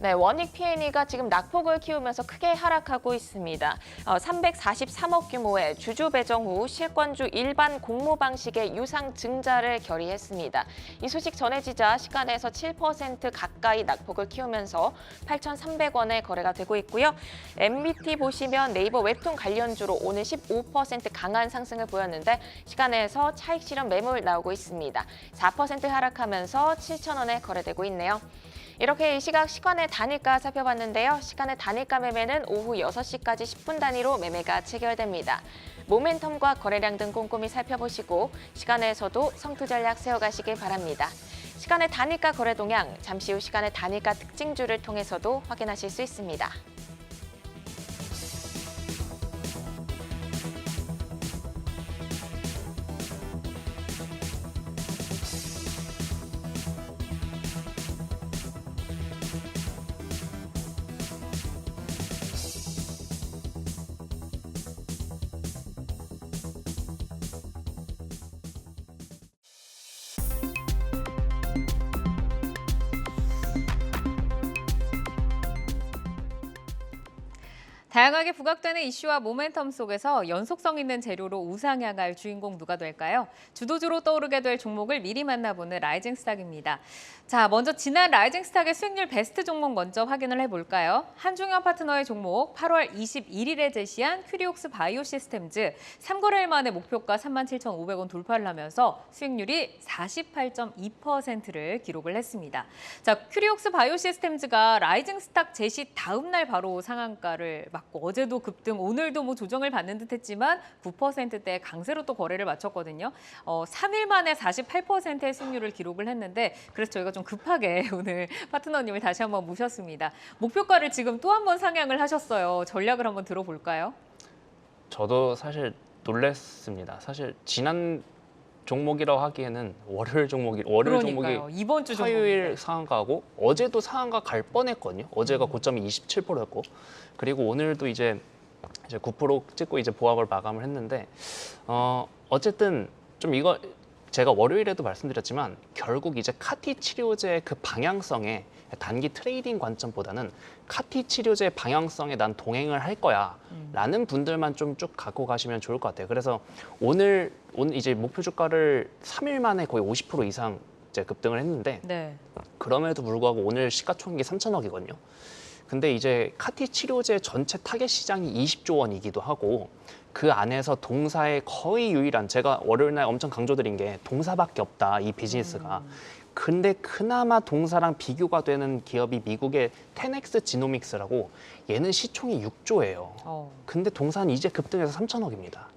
네, 원익 P&E가 지금 낙폭을 키우면서 크게 하락하고 있습니다. 343억 규모의 주주 배정 후 실권주 일반 공모 방식의 유상 증자를 결의했습니다. 이 소식 전해지자 시간에서 7% 가까이 낙폭을 키우면서 8,300원에 거래가 되고 있고요. MBT 보시면 네이버 웹툰 관련주로 오늘 15% 강한 상승을 보였는데 시간에서 차익 실현 매물 나오고 있습니다. 4% 하락하면서 7,000원에 거래되고 있네요. 이렇게 이 시각 시간의 단일가 살펴봤는데요. 시간의 단일가 매매는 오후 6시까지 10분 단위로 매매가 체결됩니다. 모멘텀과 거래량 등 꼼꼼히 살펴보시고 시간에서도 성투 전략 세워가시길 바랍니다. 시간의 단일가 거래 동향, 잠시 후 시간의 단일가 특징주를 통해서도 확인하실 수 있습니다. 다양하게 부각되는 이슈와 모멘텀 속에서 연속성 있는 재료로 우상향할 주인공 누가 될까요? 주도주로 떠오르게 될 종목을 미리 만나보는 라이징 스탁입니다. 자, 먼저 지난 라이징 스탁의 수익률 베스트 종목 먼저 확인을 해볼까요? 한중현 파트너의 종목 8월 21일에 제시한 큐리옥스 바이오 시스템즈 3거래일 만에 목표가 37,500원 돌파를 하면서 수익률이 48.2%를 기록을 했습니다. 자, 큐리옥스 바이오 시스템즈가 라이징 스탁 제시 다음 날 바로 상한가를 맞고 어제도 급등, 오늘도 뭐 조정을 받는 듯했지만 9%대 강세로 또 거래를 마쳤거든요. 3일 만에 48%의 수익률을 기록을 했는데 그래서 저희가 좀 급하게 오늘 파트너님을 다시 한번 모셨습니다. 목표가를 지금 또 한 번 상향을 하셨어요. 전략을 한번 들어볼까요? 저도 사실 놀랐습니다. 사실 지난 종목이라고 하기에는 월요일 종목이 이번 주 화요일 상한가고 어제도 상한가 갈 뻔했거든요. 어제가 고점이 27%였고 그리고 오늘도 이제 9% 찍고 이제 보합을 마감을 했는데 어쨌든 좀 이거 제가 월요일에도 말씀드렸지만 결국 이제 카티 치료제의 그 방향성에 단기 트레이딩 관점보다는 카티 치료제 방향성에 난 동행을 할 거야 라는 분들만 좀 쭉 갖고 가시면 좋을 것 같아요. 그래서 오늘 이제 목표 주가를 3일 만에 거의 50% 이상 이제 급등을 했는데 네. 그럼에도 불구하고 오늘 시가총액이 3천억이거든요. 근데 이제 카티 치료제 전체 타겟 시장이 20조 원이기도 하고 그 안에서 동사의 거의 유일한 제가 월요일 날 엄청 강조드린 게 동사밖에 없다 이 비즈니스가 근데 그나마 동사랑 비교가 되는 기업이 미국의 10X 지노믹스라고 얘는 시총이 6조예요. 근데 동사는 이제 급등해서 3천억입니다.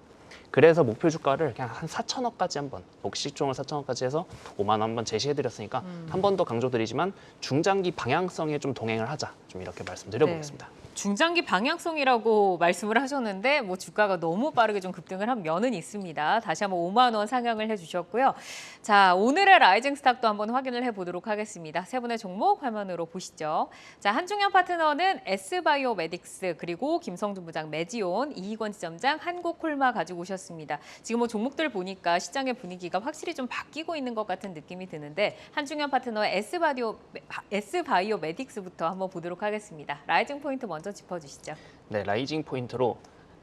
그래서 목표 주가를 그냥 한 4천억까지 한번 목시총을 4천억까지 해서 5만 원 한번 제시해드렸으니까 한 번 더 강조드리지만 중장기 방향성에 좀 동행을 하자 좀 이렇게 말씀드려보겠습니다. 중장기 방향성이라고 말씀을 하셨는데 뭐 주가가 너무 빠르게 좀 급등을 한 면은 있습니다. 다시 한번 5만 원 상향을 해주셨고요. 자, 오늘의 라이징 스탁도 한번 확인을 해보도록 하겠습니다. 세 분의 종목 화면으로 보시죠. 자, 한중현 파트너는 S바이오메딕스 그리고 김성준 부장 메지온, 이희권 지점장 한국콜마 가지고 오셨습니다. 지금 뭐 종목들 보니까 시장의 분위기가 확실히 좀 바뀌고 있는 것 같은 느낌이 드는데 한중현 파트너의 S바이오메딕스부터 한번 보도록 하겠습니다. 라이징 포인트 먼저 짚어주시죠. 네, 라이징 포인트로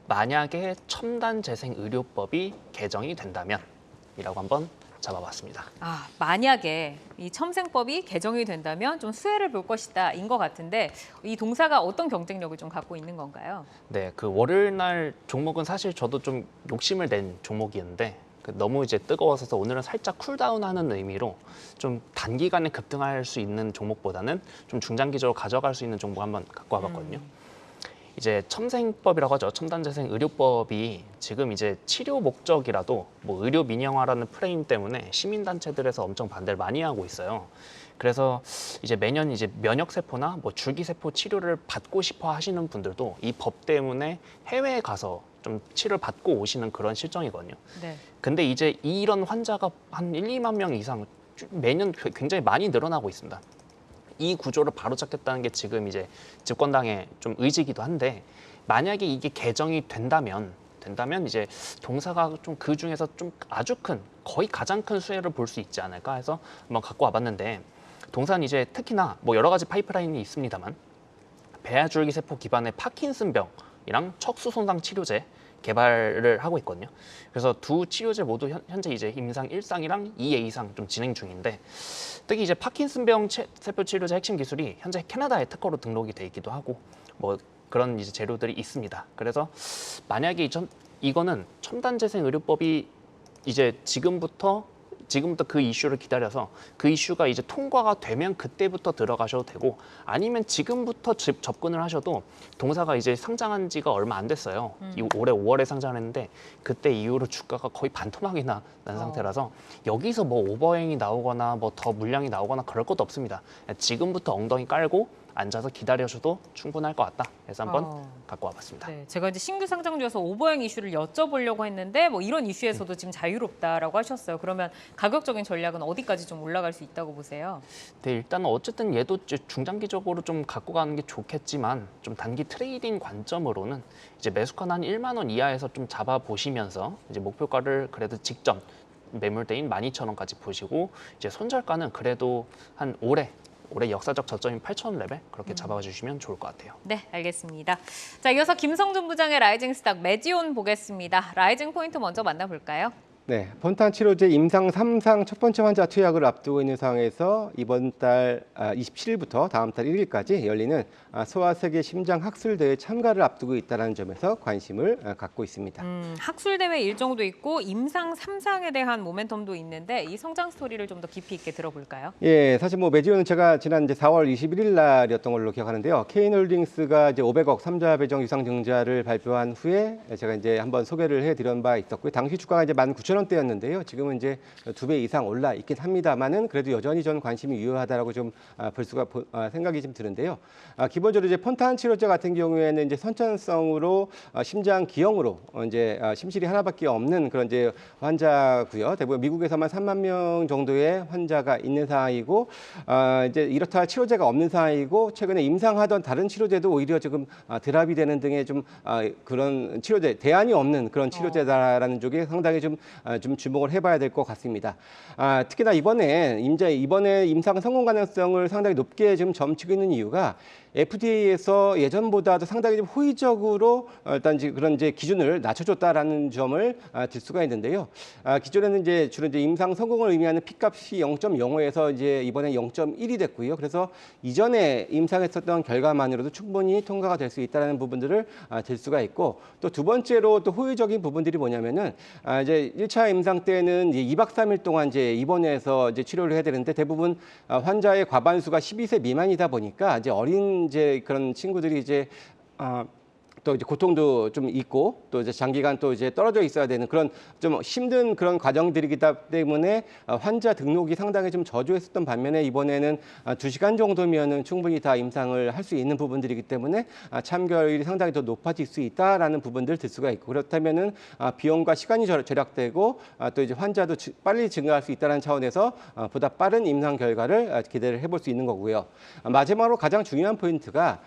만약에 첨단재생의료법이 개정이 된다면 이라고 한번 잡아봤습니다. 만약에 이 첨생법이 개정이 된다면 좀 수혜를 볼 것이다 인 것 같은데 이 동사가 어떤 경쟁력을 좀 갖고 있는 건가요? 네, 그 월요일 날 종목은 사실 저도 좀 욕심을 낸 종목이었는데 너무 이제 뜨거워서 오늘은 살짝 쿨다운하는 의미로 좀 단기간에 급등할 수 있는 종목보다는 좀 중장기적으로 가져갈 수 있는 종목 한번 갖고 와봤거든요. 이제 첨생법이라고 하죠. 첨단재생 의료법이 지금 이제 치료 목적이라도 뭐 의료 민영화라는 프레임 때문에 시민단체들에서 엄청 반대를 많이 하고 있어요. 그래서 이제 매년 이제 면역세포나 뭐 줄기세포 치료를 받고 싶어 하시는 분들도 이 법 때문에 해외에 가서 좀 치료를 받고 오시는 그런 실정이거든요. 네. 근데 이제 이런 환자가 한 1, 2만 명 이상 매년 굉장히 많이 늘어나고 있습니다. 이 구조를 바로잡겠다는 게 지금 이제 집권당의 좀 의지이기도 한데 만약에 이게 개정이 된다면 이제 동사가 좀 그 중에서 좀 아주 큰 거의 가장 큰 수혜를 볼 수 있지 않을까 해서 한번 갖고 와봤는데 동사는 이제 특히나 뭐 여러 가지 파이프라인이 있습니다만 배아줄기세포 기반의 파킨슨병이랑 척수 손상 치료제 개발을 하고 있거든요. 그래서 두 치료제 모두 현재 이제 임상 1상이랑 2A상 좀 진행 중인데 특히 이제 파킨슨병 세포 치료제 핵심 기술이 현재 캐나다의 특허로 등록이 돼 있기도 하고 뭐 그런 이제 재료들이 있습니다. 그래서 만약에 이거는 첨단재생의료법이 이제 지금부터 그 이슈를 기다려서 그 이슈가 이제 통과가 되면 그때부터 들어가셔도 되고 아니면 지금부터 접근을 하셔도 동사가 이제 상장한 지가 얼마 안 됐어요. 올해 5월에 상장을 했는데 그때 이후로 주가가 거의 반토막이나 난 상태라서 여기서 뭐 오버행이 나오거나 뭐 더 물량이 나오거나 그럴 것도 없습니다. 지금부터 엉덩이 깔고 앉아서 기다려셔도 충분할 것 같다. 그래서 한번 갖고 와봤습니다. 네, 제가 이제 신규 상장주여서 오버행 이슈를 여쭤보려고 했는데 뭐 이런 이슈에서도 지금 자유롭다라고 하셨어요. 그러면 가격적인 전략은 어디까지 좀 올라갈 수 있다고 보세요? 네, 일단은 어쨌든 얘도 중장기적으로 좀 갖고 가는 게 좋겠지만 좀 단기 트레이딩 관점으로는 이제 매수가는 한 1만 원 이하에서 좀 잡아보시면서 이제 목표가를 그래도 직전 매물대인 12,000원까지 보시고 이제 손절가는 그래도 한 올해 역사적 저점인 8,000원 레벨 그렇게 잡아주시면 좋을 것 같아요. 네, 알겠습니다. 자, 이어서 김성준 부장의 라이징 스탁 메지온 보겠습니다. 라이징 포인트 먼저 만나볼까요? 네, 폰탄 치료제 임상 3상 첫 번째 환자 투약을 앞두고 있는 상황에서 이번 달 27일부터 다음 달 1일까지 열리는 소아세계 심장 학술 대회 참가를 앞두고 있다는 점에서 관심을 갖고 있습니다. 학술 대회 일정도 있고 임상 3상에 대한 모멘텀도 있는데 이 성장 스토리를 좀 더 깊이 있게 들어볼까요? 예, 사실 뭐 메지온은 제가 지난 이제 4월 21일 날이었던 걸로 기억하는데요. K홀딩스가 이제 500억 3자 배정 유상 증자를 발표한 후에 제가 이제 한번 소개를 해드린 바 있었고요. 당시 주가가 이제 19,000원대였는데요. 지금은 이제 2배 이상 올라 있긴 합니다만은 그래도 여전히 전 관심이 유효하다라고 좀 볼 수가 생각이 좀 드는데요. 기본적으로 이제 폰탄 치료제 같은 경우에는 이제 선천성으로 심장 기형으로 이제 심실이 하나밖에 없는 그런 이제 환자고요. 대부분 미국에서만 3만 명 정도의 환자가 있는 상황이고 이제 이렇다 치료제가 없는 상황이고 최근에 임상하던 다른 치료제도 오히려 지금 드랍이 되는 등의 좀 그런 치료제 대안이 없는 그런 치료제다라는 쪽에 상당히 좀 주목을 해봐야 될 것 같습니다. 특히나 이번에 임상 성공 가능성을 상당히 높게 지금 점치고 있는 이유가 FDA에서 예전보다도 상당히 좀 호의적으로 일단 이제 그런 이제 기준을 낮춰줬다라는 점을 들 수가 있는데요. 기존에는 이제 주로 이제 임상 성공을 의미하는 P값이 0.05에서 이제 이번에 0.1이 됐고요. 그래서 이전에 임상했었던 결과만으로도 충분히 통과가 될 수 있다는 부분들을 들 수가 있고, 또 두 번째로 또 호의적인 부분들이 뭐냐면은 이제 1차 임상 때는 이제 2박 3일 동안 이제 입원해서 이제 치료를 해야 되는데, 대부분 환자의 과반수가 12세 미만이다 보니까 이제 어린 이제 그런 친구들이 이제 또 이제 고통도 좀 있고, 또 이제 장기간 또 이제 떨어져 있어야 되는 그런 좀 힘든 그런 과정들이기 때문에 환자 등록이 상당히 좀 저조했었던 반면에, 이번에는 2시간 정도면은 충분히 다 임상을 할 수 있는 부분들이기 때문에 참결율이 상당히 더 높아질 수 있다라는 부분들 들 수가 있고, 그렇다면은 비용과 시간이 절약되고 또 이제 환자도 빨리 증가할 수 있다는 차원에서 보다 빠른 임상 결과를 기대를 해볼 수 있는 거고요. 마지막으로 가장 중요한 포인트가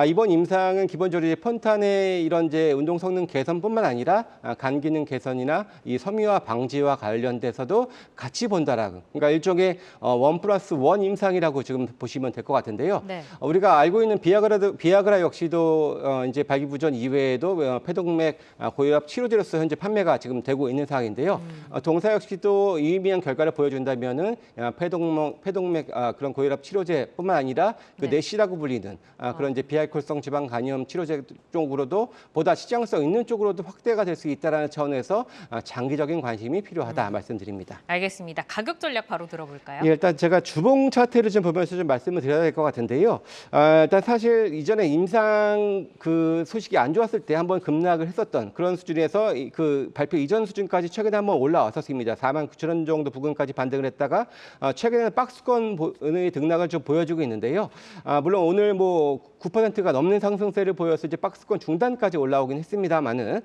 이번 임상은 기본적으로 이제 폰탄의 이런 이제 운동 성능 개선뿐만 아니라 간 기능 개선이나 이 섬유화 방지와 관련돼서도 같이 본다라고, 그러니까 일종의 1+1 임상이라고 지금 보시면 될 것 같은데요. 네. 우리가 알고 있는 비아그라 역시도 이제 발기부전 이외에도 폐동맥 고혈압 치료제로서 현재 판매가 지금 되고 있는 상황인데요. 동사 역시도 유의미한 결과를 보여준다면은 폐동맥 그런 고혈압 치료제뿐만 아니라 그 네. 내시라고 불리는 그런 이제 비알코올성 지방 간염 치료제 쪽으로도 보다 시장성 있는 쪽으로도 확대가 될 수 있다라는 차원에서 장기적인 관심이 필요하다 말씀드립니다. 알겠습니다. 가격 전략 바로 들어볼까요? 예, 일단 제가 주봉 차트를 좀 보면서 좀 말씀을 드려야 될 것 같은데요. 일단 사실 이전에 임상 그 소식이 안 좋았을 때 한번 급락을 했었던 그런 수준에서 그 발표 이전 수준까지 최근에 한번 올라왔었습니다. 49,000원 정도 부근까지 반등을 했다가 최근에는 박스권의 등락을 좀 보여주고 있는데요. 물론 오늘 뭐 9%가 넘는 상승세를 보여서 이제 박스권 중단까지 올라오긴 했습니다만은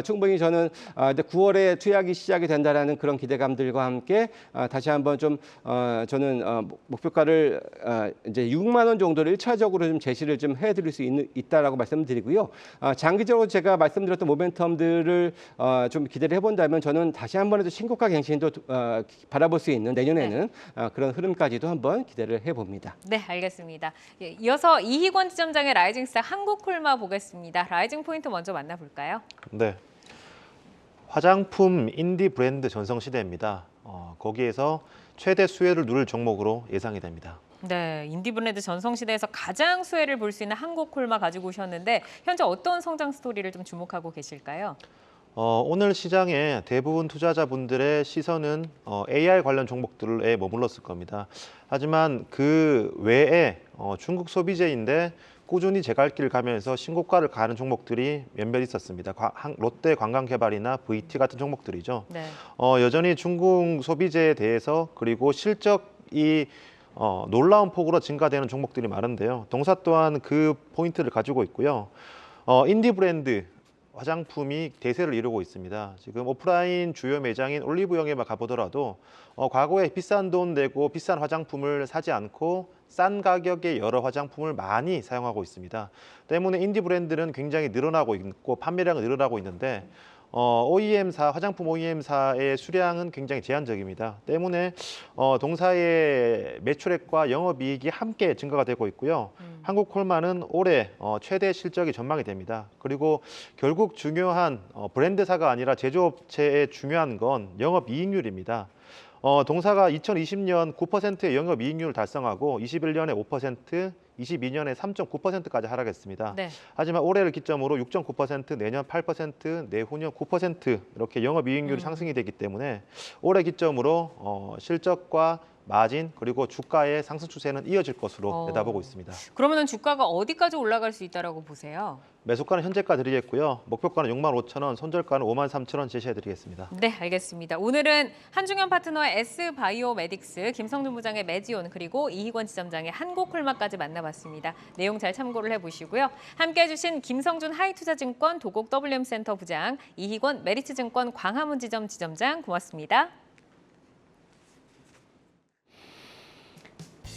충분히 저는 이제 9월에 투약이 시작이 된다라는 그런 기대감들과 함께 다시 한번 좀 저는 목표가를 이제 6만 원 정도를 1차적으로 좀 제시를 좀 해드릴 수 있다라고 말씀드리고요. 장기적으로 제가 말씀드렸던 모멘텀들을 좀 기대를 해본다면 저는 다시 한번 더 신고가 갱신도 바라볼 수 있는 내년에는 그런 흐름까지도 한번 기대를 해봅니다. 네, 알겠습니다. 예, 이어서 이희권 지점장의 라이징스타 한국콜마 보겠습니다. 라이징 포인트 먼저 만나볼까요? 네. 화장품 인디 브랜드 전성 시대입니다. 거기에서 최대 수혜를 누릴 종목으로 예상이 됩니다. 네, 인디 브랜드 전성시대에서 가장 수혜를 볼 수 있는 한국콜마 가지고 오셨는데 현재 어떤 성장 스토리를 좀 주목하고 계실까요? 오늘 시장에 대부분 투자자분들의 시선은 AI 관련 종목들에 머물렀을 겁니다. 하지만 그 외에 중국 소비재인데 꾸준히 제갈길 가면서 신고가를 가는 종목들이 몇몇 있었습니다. 롯데 관광개발이나 VT 같은 종목들이죠. 네. 여전히 중국 소비재에 대해서 그리고 실적이 놀라운 폭으로 증가되는 종목들이 많은데요. 동사 또한 그 포인트를 가지고 있고요. 인디 브랜드 화장품이 대세를 이루고 있습니다. 지금 오프라인 주요 매장인 올리브영에만 가보더라도 과거에 비싼 돈 내고 비싼 화장품을 사지 않고 싼 가격의 여러 화장품을 많이 사용하고 있습니다. 때문에 인디 브랜드는 굉장히 늘어나고 있고 판매량은 늘어나고 있는데 OEM사, 화장품 OEM사의 수량은 굉장히 제한적입니다. 때문에 동사의 매출액과 영업이익이 함께 증가가 되고 있고요. 한국콜마는 올해 최대 실적이 전망이 됩니다. 그리고 결국 중요한 브랜드사가 아니라 제조업체의 중요한 건 영업이익률입니다. 동사가 2020년 9%의 영업이익률을 달성하고 21년에 5%, 22년에 3.9%까지 하락했습니다. 네. 하지만 올해를 기점으로 6.9%, 내년 8%, 내후년 9% 이렇게 영업이익률이 상승이 되기 때문에 올해 기점으로 실적과 마진 그리고 주가의 상승 추세는 이어질 것으로 내다보고 있습니다. 그러면 주가가 어디까지 올라갈 수 있다라고 보세요? 매수가는 현재가 드리겠고요. 목표가는 65,000원, 손절가는 53,000원 제시해드리겠습니다. 네, 알겠습니다. 오늘은 한중현 파트너의 S바이오메딕스, 김성준 부장의 메지온, 그리고 이희권 지점장의 한국콜마까지 만나봤습니다. 내용 잘 참고를 해보시고요. 함께해 주신 김성준 하이투자증권 도곡 WM센터 부장, 이희권 메리츠증권 광화문 지점 지점장 고맙습니다.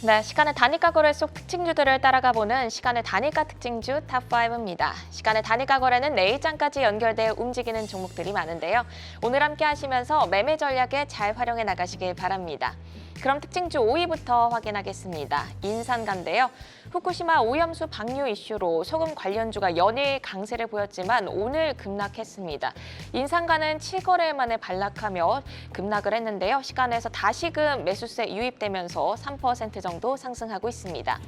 네, 시간의 단위가 거래 속 특징주들을 따라가 보는 시간의 단위가 특징주 탑5입니다. 시간의 단위가 거래는 내일장까지 연결되어 움직이는 종목들이 많은데요. 오늘 함께 하시면서 매매 전략에 잘 활용해 나가시길 바랍니다. 그럼 특징주 5위부터 확인하겠습니다. 인산가인데요. 후쿠시마 오염수 방류 이슈로 소금 관련주가 연일 강세를 보였지만 오늘 급락했습니다. 인산가는 7거래일 만에 반락하며 급락을 했는데요. 시간에서 다시금 매수세 유입되면서 3% 정도 상승하고 있습니다.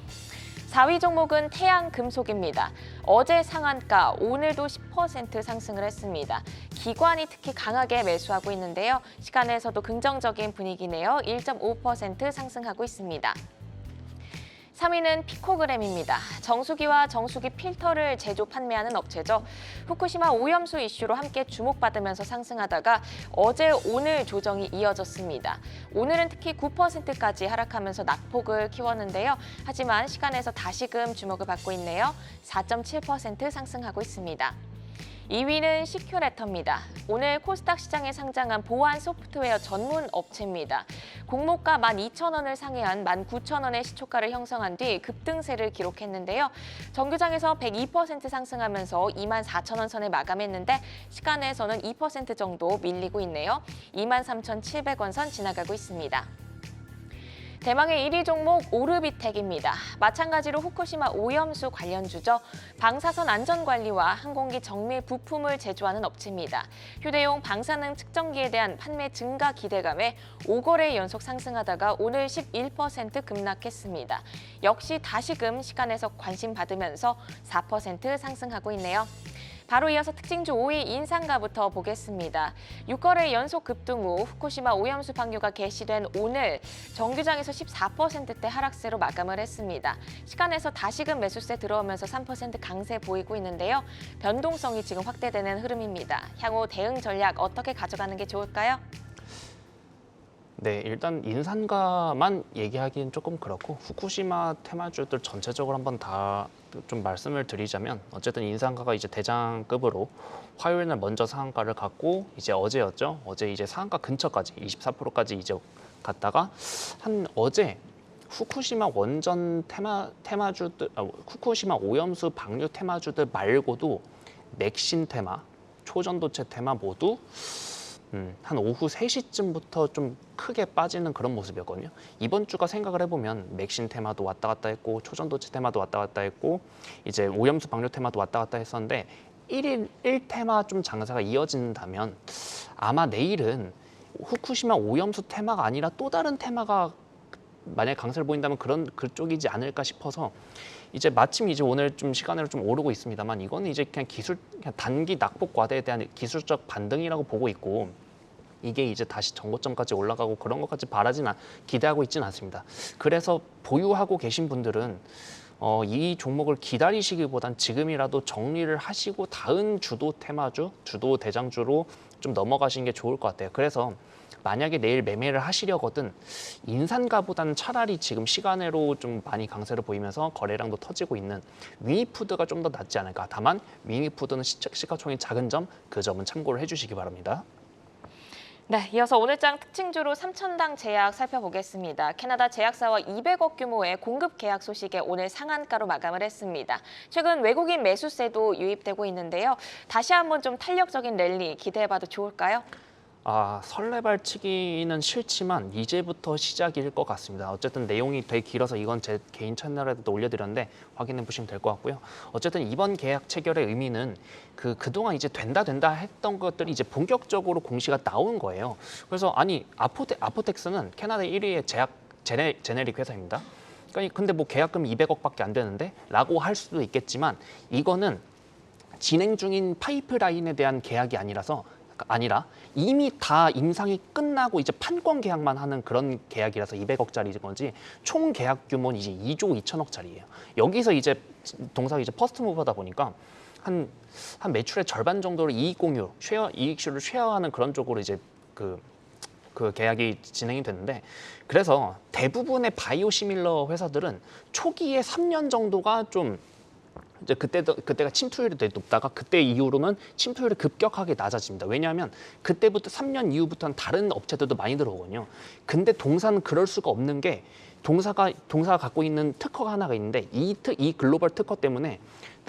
4위 종목은 태양금속입니다. 어제 상한가, 오늘도 10% 상승을 했습니다. 기관이 특히 강하게 매수하고 있는데요. 시간에서도 긍정적인 분위기네요. 1.5% 상승하고 있습니다. 3위는 피코그램입니다. 정수기와 정수기 필터를 제조 판매하는 업체죠. 후쿠시마 오염수 이슈로 함께 주목받으면서 상승하다가 어제 오늘 조정이 이어졌습니다. 오늘은 특히 9%까지 하락하면서 낙폭을 키웠는데요. 하지만 시간에서 다시금 주목을 받고 있네요. 4.7% 상승하고 있습니다. 2위는 시큐레터입니다. 오늘 코스닥 시장에 상장한 보안 소프트웨어 전문 업체입니다. 공모가 12,000원을 상회한 19,000원의 시초가를 형성한 뒤 급등세를 기록했는데요. 정규장에서 102% 상승하면서 24,000원 선에 마감했는데 시간에서는 2% 정도 밀리고 있네요. 23,700원 선 지나가고 있습니다. 대망의 1위 종목 오르비텍입니다. 마찬가지로 후쿠시마 오염수 관련주죠. 방사선 안전관리와 항공기 정밀 부품을 제조하는 업체입니다. 휴대용 방사능 측정기에 대한 판매 증가 기대감에 5거래 연속 상승하다가 오늘 11% 급락했습니다. 역시 다시금 시간에서 관심 받으면서 4% 상승하고 있네요. 바로 이어서 특징주 5위 인산가부터 보겠습니다. 6거래 연속 급등 후 후쿠시마 오염수 방류가 개시된 오늘 정규장에서 14%대 하락세로 마감을 했습니다. 시간에서 다시금 매수세 들어오면서 3% 강세 보이고 있는데요. 변동성이 지금 확대되는 흐름입니다. 향후 대응 전략 어떻게 가져가는 게 좋을까요? 네, 일단 인산가만 얘기하기는 조금 그렇고 후쿠시마 테마주들 전체적으로 한번 다 좀 말씀을 드리자면 어쨌든 인산가가 이제 대장급으로 화요일 날 먼저 상한가를 갔고 이제 어제였죠. 어제 이제 상한가 근처까지 24%까지 이제 갔다가 한 어제 후쿠시마 원전 테마주들 후쿠시마 오염수 방류 테마주들 말고도 맥신 테마, 초전도체 테마 모두 한 오후 3시쯤부터 좀 크게 빠지는 그런 모습이었거든요. 이번 주가 생각을 해보면 맥신 테마도 왔다 갔다 했고 초전도체 테마도 왔다 갔다 했고 이제 오염수 방류 테마도 왔다 갔다 했었는데 1테마 좀 장사가 이어진다면 아마 내일은 후쿠시마 오염수 테마가 아니라 또 다른 테마가 만약에 강세를 보인다면 그쪽이지 않을까 싶어서 이제 마침 이제 오늘 좀 시간으로 좀 오르고 있습니다만 이거는 이제 그냥 단기 낙폭 과대에 대한 기술적 반등이라고 보고 있고 이게 이제 다시 전고점까지 올라가고 그런 것까지 기대하고 있지는 않습니다. 그래서 보유하고 계신 분들은 이 종목을 기다리시기보단 지금이라도 정리를 하시고 다음 주도 테마주, 주도 대장주로 좀 넘어가시는 게 좋을 것 같아요. 그래서 만약에 내일 매매를 하시려거든 인산가보다는 차라리 지금 시간으로 좀 많이 강세를 보이면서 거래량도 터지고 있는 위니푸드가 좀 더 낫지 않을까. 다만 위니푸드는 시가총액이 작은 점, 그 점은 참고를 해주시기 바랍니다. 네, 이어서 오늘장 특징주로 삼천당 제약 살펴보겠습니다. 캐나다 제약사와 200억 규모의 공급 계약 소식에 오늘 상한가로 마감을 했습니다. 최근 외국인 매수세도 유입되고 있는데요. 다시 한번 좀 탄력적인 랠리 기대해봐도 좋을까요? 설레발치기는 싫지만 이제부터 시작일 것 같습니다. 어쨌든 내용이 되게 길어서 이건 제 개인 채널에도 올려드렸는데 확인해 보시면 될 것 같고요. 어쨌든 이번 계약 체결의 의미는 그동안 이제 된다 했던 것들이 이제 본격적으로 공시가 나온 거예요. 그래서 아니 아포텍스는 캐나다 1위의 제네릭 회사입니다. 근데 뭐 계약금 200억밖에 안 되는데? 라고 할 수도 있겠지만 이거는 진행 중인 파이프라인에 대한 계약이 아니라 이미 다 임상이 끝나고 이제 판권 계약만 하는 그런 계약이라서 200억짜리인 거지 총 계약 규모는 이제 2조 2천억짜리예요. 여기서 이제 동사가 이제 퍼스트 무버다 보니까 한 매출의 절반 정도를 이익 공유, 이익률을 쉐어하는 그런 쪽으로 이제 그 계약이 진행이 됐는데 그래서 대부분의 바이오 시밀러 회사들은 초기에 3년 정도가 좀 이제 그때가 침투율이 되게 높다가 그때 이후로는 침투율이 급격하게 낮아집니다. 왜냐하면 그때부터 3년 이후부터는 다른 업체들도 많이 들어오거든요. 근데 동사는 그럴 수가 없는 게 동사가 갖고 있는 특허가 하나가 있는데 이 글로벌 특허 때문에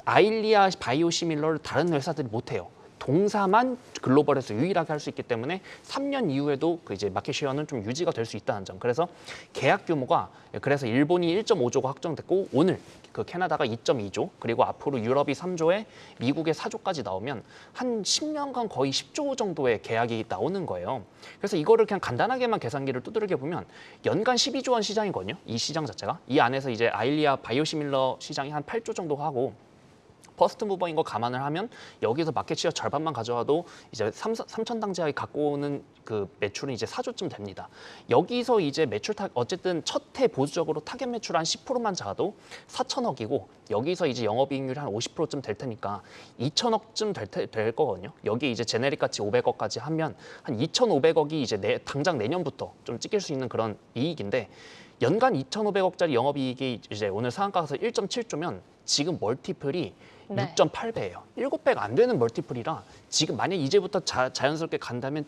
아일리아 바이오시밀러를 다른 회사들이 못해요. 동사만 글로벌에서 유일하게 할 수 있기 때문에 3년 이후에도 그 이제 마켓 쉐어는 좀 유지가 될 수 있다는 점. 그래서 계약 규모가 그래서 일본이 1.5조가 확정됐고 오늘 그 캐나다가 2.2조 그리고 앞으로 유럽이 3조에 미국의 4조까지 나오면 한 10년간 거의 10조 정도의 계약이 나오는 거예요. 그래서 이거를 그냥 간단하게만 계산기를 두드려 보면 연간 12조 원 시장이거든요. 이 시장 자체가. 이 안에서 이제 아일리아 바이오시밀러 시장이 한 8조 정도 하고 퍼스트 무버인 거 감안을 하면 여기서 마켓 시어 절반만 가져와도 이제 삼천당 제약이 갖고 오는 그 매출은 이제 4조쯤 됩니다. 여기서 이제 매출 어쨌든 첫 해 보수적으로 타겟 매출 한 10%만 잡아도 4천억이고 여기서 이제 영업이익률이 한 50%쯤 될 테니까 2천억쯤 될 거거든요. 여기 이제 제네릭 가치 500억까지 하면 한 2,500억이 이제 당장 내년부터 좀 찍힐 수 있는 그런 이익인데 연간 2,500억짜리 영업이익이 이제 오늘 상한가에서 1.7조면 지금 멀티플이 네. 6.8배예요. 7배가 안 되는 멀티플이라 지금 만약 이제부터 자연스럽게 간다면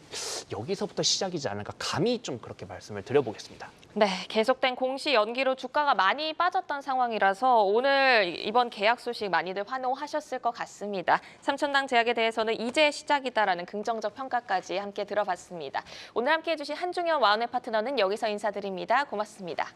여기서부터 시작이지 않을까 감히 좀 그렇게 말씀을 드려보겠습니다. 네, 계속된 공시 연기로 주가가 많이 빠졌던 상황이라서 오늘 이번 계약 소식 많이들 환호하셨을 것 같습니다. 삼천당 제약에 대해서는 이제 시작이다라는 긍정적 평가까지 함께 들어봤습니다. 오늘 함께해 주신 한중현 와운의 파트너는 여기서 인사드립니다. 고맙습니다.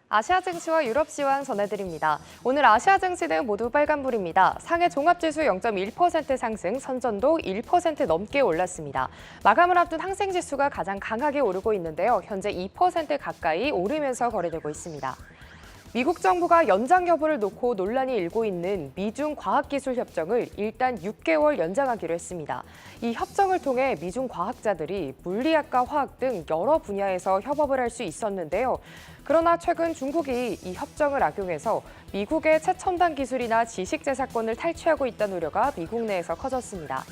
아시아 증시와 유럽 시황 전해드립니다. 오늘 아시아 증시는 모두 빨간불입니다. 상해 종합지수 0.1% 상승, 선전도 1% 넘게 올랐습니다. 마감을 앞둔 항생지수가 가장 강하게 오르고 있는데요. 현재 2% 가까이 오르면서 거래되고 있습니다. 미국 정부가 연장 여부를 놓고 논란이 일고 있는 미중 과학기술 협정을 일단 6개월 연장하기로 했습니다. 이 협정을 통해 미중 과학자들이 물리학과 화학 등 여러 분야에서 협업을 할 수 있었는데요. 그러나 최근 중국이 이 협정을 악용해서 미국의 최첨단 기술이나 지식재산권을 탈취하고 있다는 우려가 미국 내에서 커졌습니다.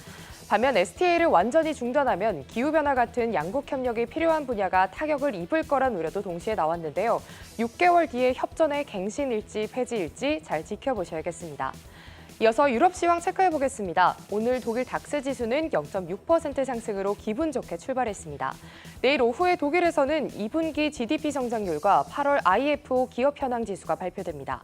반면 STA를 완전히 중단하면 기후변화 같은 양국 협력이 필요한 분야가 타격을 입을 거란 우려도 동시에 나왔는데요. 6개월 뒤에 협정의 갱신일지 폐지일지 잘 지켜보셔야겠습니다. 이어서 유럽 시황 체크해보겠습니다. 오늘 독일 닥스 지수는 0.6% 상승으로 기분 좋게 출발했습니다. 내일 오후에 독일에서는 2분기 GDP 성장률과 8월 IFO 기업 현황 지수가 발표됩니다.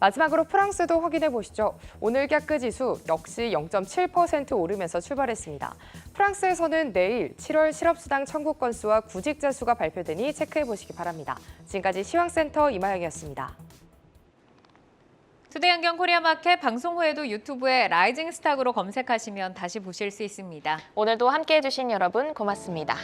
마지막으로 프랑스도 확인해 보시죠. 오늘 갸크 지수 역시 0.7% 오르면서 출발했습니다. 프랑스에서는 내일 7월 실업수당 청구 건수와 구직자 수가 발표되니 체크해 보시기 바랍니다. 지금까지 시황센터 이마영이었습니다. 투데이안경 코리아마켓 방송 후에도 유튜브에 라이징 스탁으로 검색하시면 다시 보실 수 있습니다. 오늘도 함께해 주신 여러분 고맙습니다.